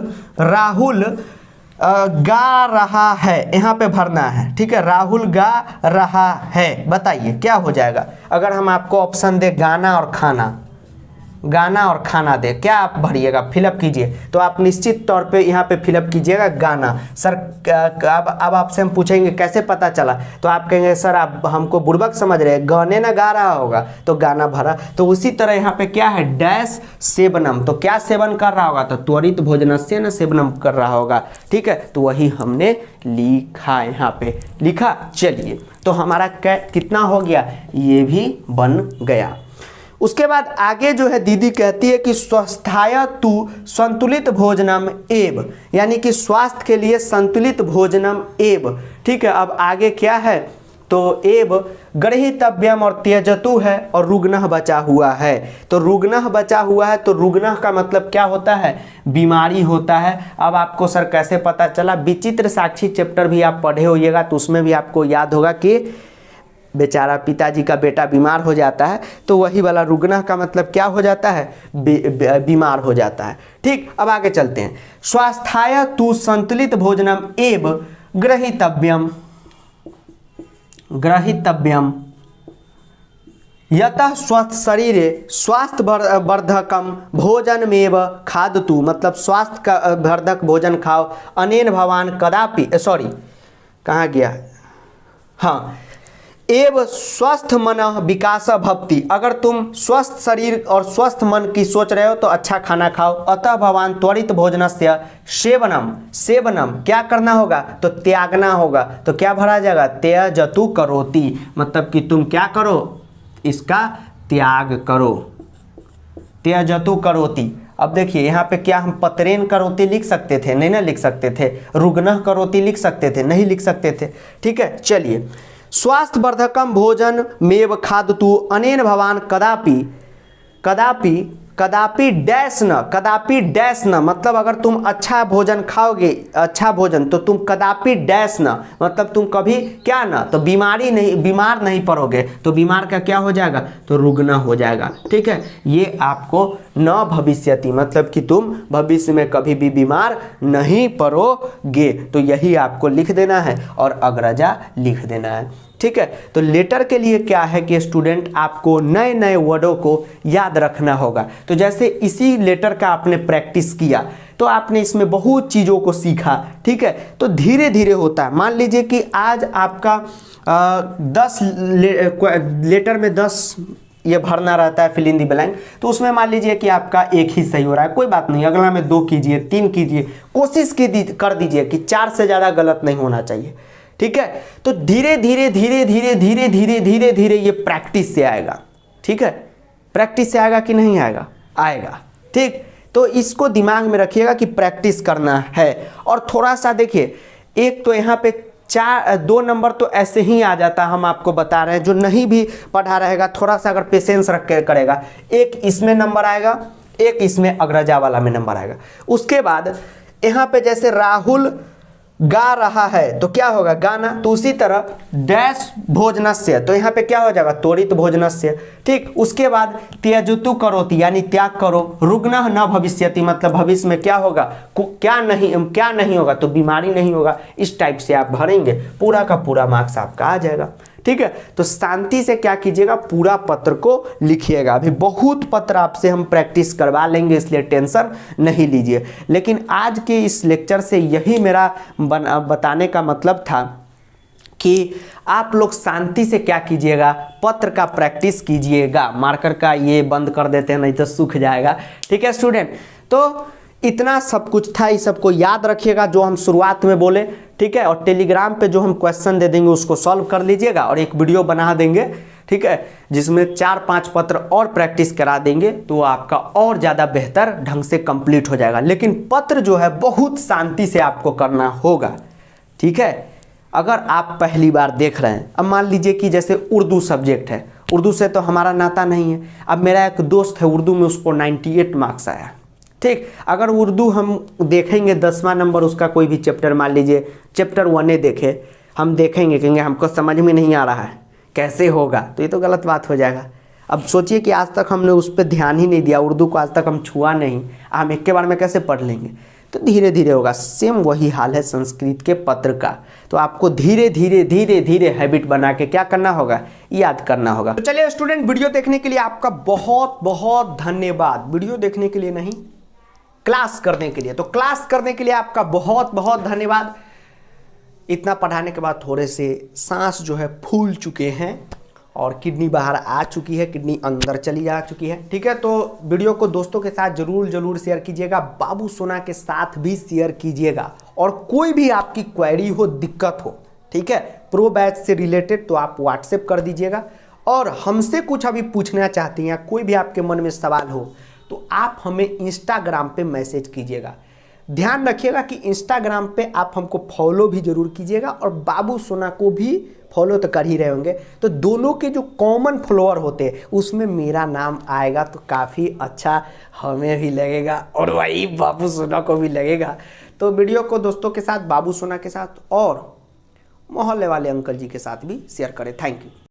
Speaker 1: गा रहा है, यहाँ पे भरना है। ठीक है, राहुल गा रहा है, बताइए क्या हो जाएगा? अगर हम आपको ऑप्शन दे गाना और खाना, गाना और खाना दे, क्या आप भरिएगा, फिलअप कीजिए। तो आप निश्चित तौर पे यहाँ पे फिलअप कीजिएगा गाना। सर अब आपसे हम पूछेंगे कैसे पता चला, तो आप कहेंगे सर आप हमको बुड़बक समझ रहे हैं, गाने ना गा रहा होगा तो गाना भरा। तो उसी तरह यहाँ पे क्या है, डैश सेवनम, तो क्या सेवन कर रहा होगा, तो त्वरित भोजनस्य न सेवनम कर रहा होगा। ठीक है, तो वही हमने लिखा, यहाँ पे लिखा। चलिए, तो हमारा कितना हो गया, ये भी बन गया। उसके बाद आगे जो है दीदी कहती है कि स्वस्थाय तु संतुलित भोजनम एव, यानी कि स्वास्थ्य के लिए संतुलित भोजनम एव। ठीक है, अब आगे क्या है, तो एव गृहीतव्यम और त्यजतु है और रुग्णः बचा हुआ है। तो रुग्णः बचा हुआ है, तो रुग्णः का मतलब क्या होता है, बीमारी होता है। अब आपको सर कैसे पता चला, विचित्र साक्षी चैप्टर भी आप पढ़े होइएगा तो उसमें भी आपको याद होगा कि बेचारा पिताजी का बेटा बीमार हो जाता है, तो वही वाला रुग्णः का मतलब क्या हो जाता है, बीमार हो जाता है। ठीक, अब आगे चलते हैं। स्वास्थ्याय तु संतुलित भोजनम एव ग्रहीतव्यम यतः स्वस्थ शरीरे स्वास्थ्य वर्धकम भोजनमेव खादतु, मतलब स्वास्थ्य का वर्धक भोजन खाओ। अनेन भवान कदापि, सॉरी कहाँ गया, हाँ, एव स्वस्थ मन विकास भवति, अगर तुम स्वस्थ शरीर और स्वस्थ मन की सोच रहे हो तो अच्छा खाना खाओ। अतः भवान त्वरित भोजनस्य सेवनम क्या करना होगा, तो त्यागना होगा। तो क्या भरा जाएगा, त्यजतु करोति, मतलब कि तुम क्या करो, इसका त्याग करो, त्यजतु करोति। अब देखिए यहाँ पे क्या हम पत्रेन करोति लिख सकते थे, नहीं ना लिख सकते थे। रुग्णः करोति लिख सकते थे, नहीं लिख सकते थे। ठीक है, चलिए। स्वास्थ्य वर्धकम भोजन मेव खादतु अनेन भवान कदापि डैश न, मतलब अगर तुम अच्छा भोजन खाओगे, अच्छा भोजन, तो तुम कदापि डैश न, मतलब तुम कभी क्या न, तो बीमार नहीं पड़ोगे। तो बीमार का क्या हो जाएगा, तो रुग्ण हो जाएगा। ठीक है, ये आपको न भविष्यति, मतलब कि तुम भविष्य में कभी भी बीमार नहीं पड़ोगे। तो यही आपको लिख देना है और अग्रजा लिख देना है। ठीक है, तो लेटर के लिए क्या है कि स्टूडेंट आपको नए नए वर्डों को याद रखना होगा। तो जैसे इसी लेटर का आपने प्रैक्टिस किया तो आपने इसमें बहुत चीज़ों को सीखा। ठीक है, तो धीरे धीरे होता है। मान लीजिए कि आज आपका 10 लेटर में 10 ये भरना रहता है, फिल इन दी ब्लैंक, तो उसमें मान लीजिए कि आपका एक ही सही हो रहा है, कोई बात नहीं, अगला में 2 कीजिए, 3 कीजिए, कोशिश कर दीजिए कि 4 से ज़्यादा गलत नहीं होना चाहिए। ठीक है, तो धीरे धीरे ये प्रैक्टिस से आएगा। ठीक है, प्रैक्टिस से आएगा कि नहीं आएगा, आएगा। ठीक, तो इसको दिमाग में रखिएगा कि प्रैक्टिस करना है। और थोड़ा सा देखिए, एक तो यहाँ पे 2 नंबर तो ऐसे ही आ जाता, हम आपको बता रहे हैं। जो नहीं भी पढ़ा रहेगा, थोड़ा सा अगर पेशेंस रख के करेगा, एक इसमें नंबर आएगा, एक इसमें अग्रजा वाला में नंबर आएगा। उसके बाद यहाँ पे जैसे राहुल गा रहा है तो क्या होगा, गाना। तो उसी तरह डैश भोजनस्य, तो यहाँ पे क्या हो जाएगा, त्वरित भोजनस्य। ठीक, उसके बाद त्यजतु करोति, यानी त्याग करो। रुग्णः न भविष्यति, मतलब भविष्य में क्या होगा, क्या नहीं होगा, तो बीमारी नहीं होगा। इस टाइप से आप भरेंगे, पूरा का पूरा मार्क्स आपका आ जाएगा। ठीक है, तो शांति से क्या कीजिएगा, पूरा पत्र को लिखिएगा। अभी बहुत पत्र आपसे हम प्रैक्टिस करवा लेंगे, इसलिए टेंशन नहीं लीजिए। लेकिन आज के इस लेक्चर से यही मेरा बताने का मतलब था कि आप लोग शांति से क्या कीजिएगा, पत्र का प्रैक्टिस कीजिएगा। मार्कर का ये बंद कर देते हैं, नहीं तो सूख जाएगा। ठीक है स्टूडेंट, तो इतना सब कुछ था, इस सबको याद रखिएगा जो हम शुरुआत में बोले। ठीक है, और टेलीग्राम पे जो हम क्वेश्चन दे देंगे उसको सॉल्व कर लीजिएगा और एक वीडियो बना देंगे। ठीक है, जिसमें 4-5 पत्र और प्रैक्टिस करा देंगे, तो आपका और ज़्यादा बेहतर ढंग से कंप्लीट हो जाएगा। लेकिन पत्र जो है बहुत शांति से आपको करना होगा। ठीक है, अगर आप पहली बार देख रहे हैं, अब मान लीजिए कि जैसे उर्दू सब्जेक्ट है, उर्दू से तो हमारा नाता नहीं है। अब मेरा एक दोस्त है उर्दू में, उसको 98 मार्क्स आया। ठीक, अगर उर्दू हम देखेंगे 10वां नंबर उसका कोई भी चैप्टर, मान लीजिए चैप्टर 1 देखे, हम देखेंगे, कहेंगे हमको समझ में नहीं आ रहा है, कैसे होगा, तो ये तो गलत बात हो जाएगा। अब सोचिए कि आज तक हमने उस पर ध्यान ही नहीं दिया, उर्दू को आज तक हम छुआ नहीं, हम एक के बार में कैसे पढ़ लेंगे। तो धीरे धीरे होगा। सेम वही हाल है संस्कृत के पत्र का। तो आपको धीरे धीरे धीरे धीरे हैबिट बना के क्या करना होगा, याद करना होगा। तो चलिए स्टूडेंट, वीडियो देखने के लिए आपका बहुत बहुत धन्यवाद। वीडियो देखने के लिए नहीं, क्लास करने के लिए। तो क्लास करने के लिए आपका बहुत बहुत धन्यवाद। इतना पढ़ाने के बाद थोड़े से सांस जो है फूल चुके हैं और किडनी बाहर आ चुकी है, किडनी अंदर चली जा चुकी है। ठीक है, तो वीडियो को दोस्तों के साथ जरूर शेयर कीजिएगा, बाबू सोना के साथ भी शेयर कीजिएगा। और कोई भी आपकी क्वेरी हो, दिक्कत हो, ठीक है, प्रो बैच से रिलेटेड, तो आप व्हाट्सएप कर दीजिएगा। और हमसे कुछ अभी पूछना चाहती हैं, कोई भी आपके मन में सवाल हो, तो आप हमें इंस्टाग्राम पे मैसेज कीजिएगा। ध्यान रखिएगा कि इंस्टाग्राम पे आप हमको फॉलो भी जरूर कीजिएगा और बाबू सोना को भी फॉलो तो कर ही रहे होंगे। तो दोनों के जो कॉमन फॉलोअर होते हैं उसमें मेरा नाम आएगा तो काफ़ी अच्छा हमें भी लगेगा और वही बाबू सोना को भी लगेगा। तो वीडियो को दोस्तों के साथ, बाबू सोना के साथ और मोहल्ले वाले अंकल जी के साथ भी शेयर करें। Thank you.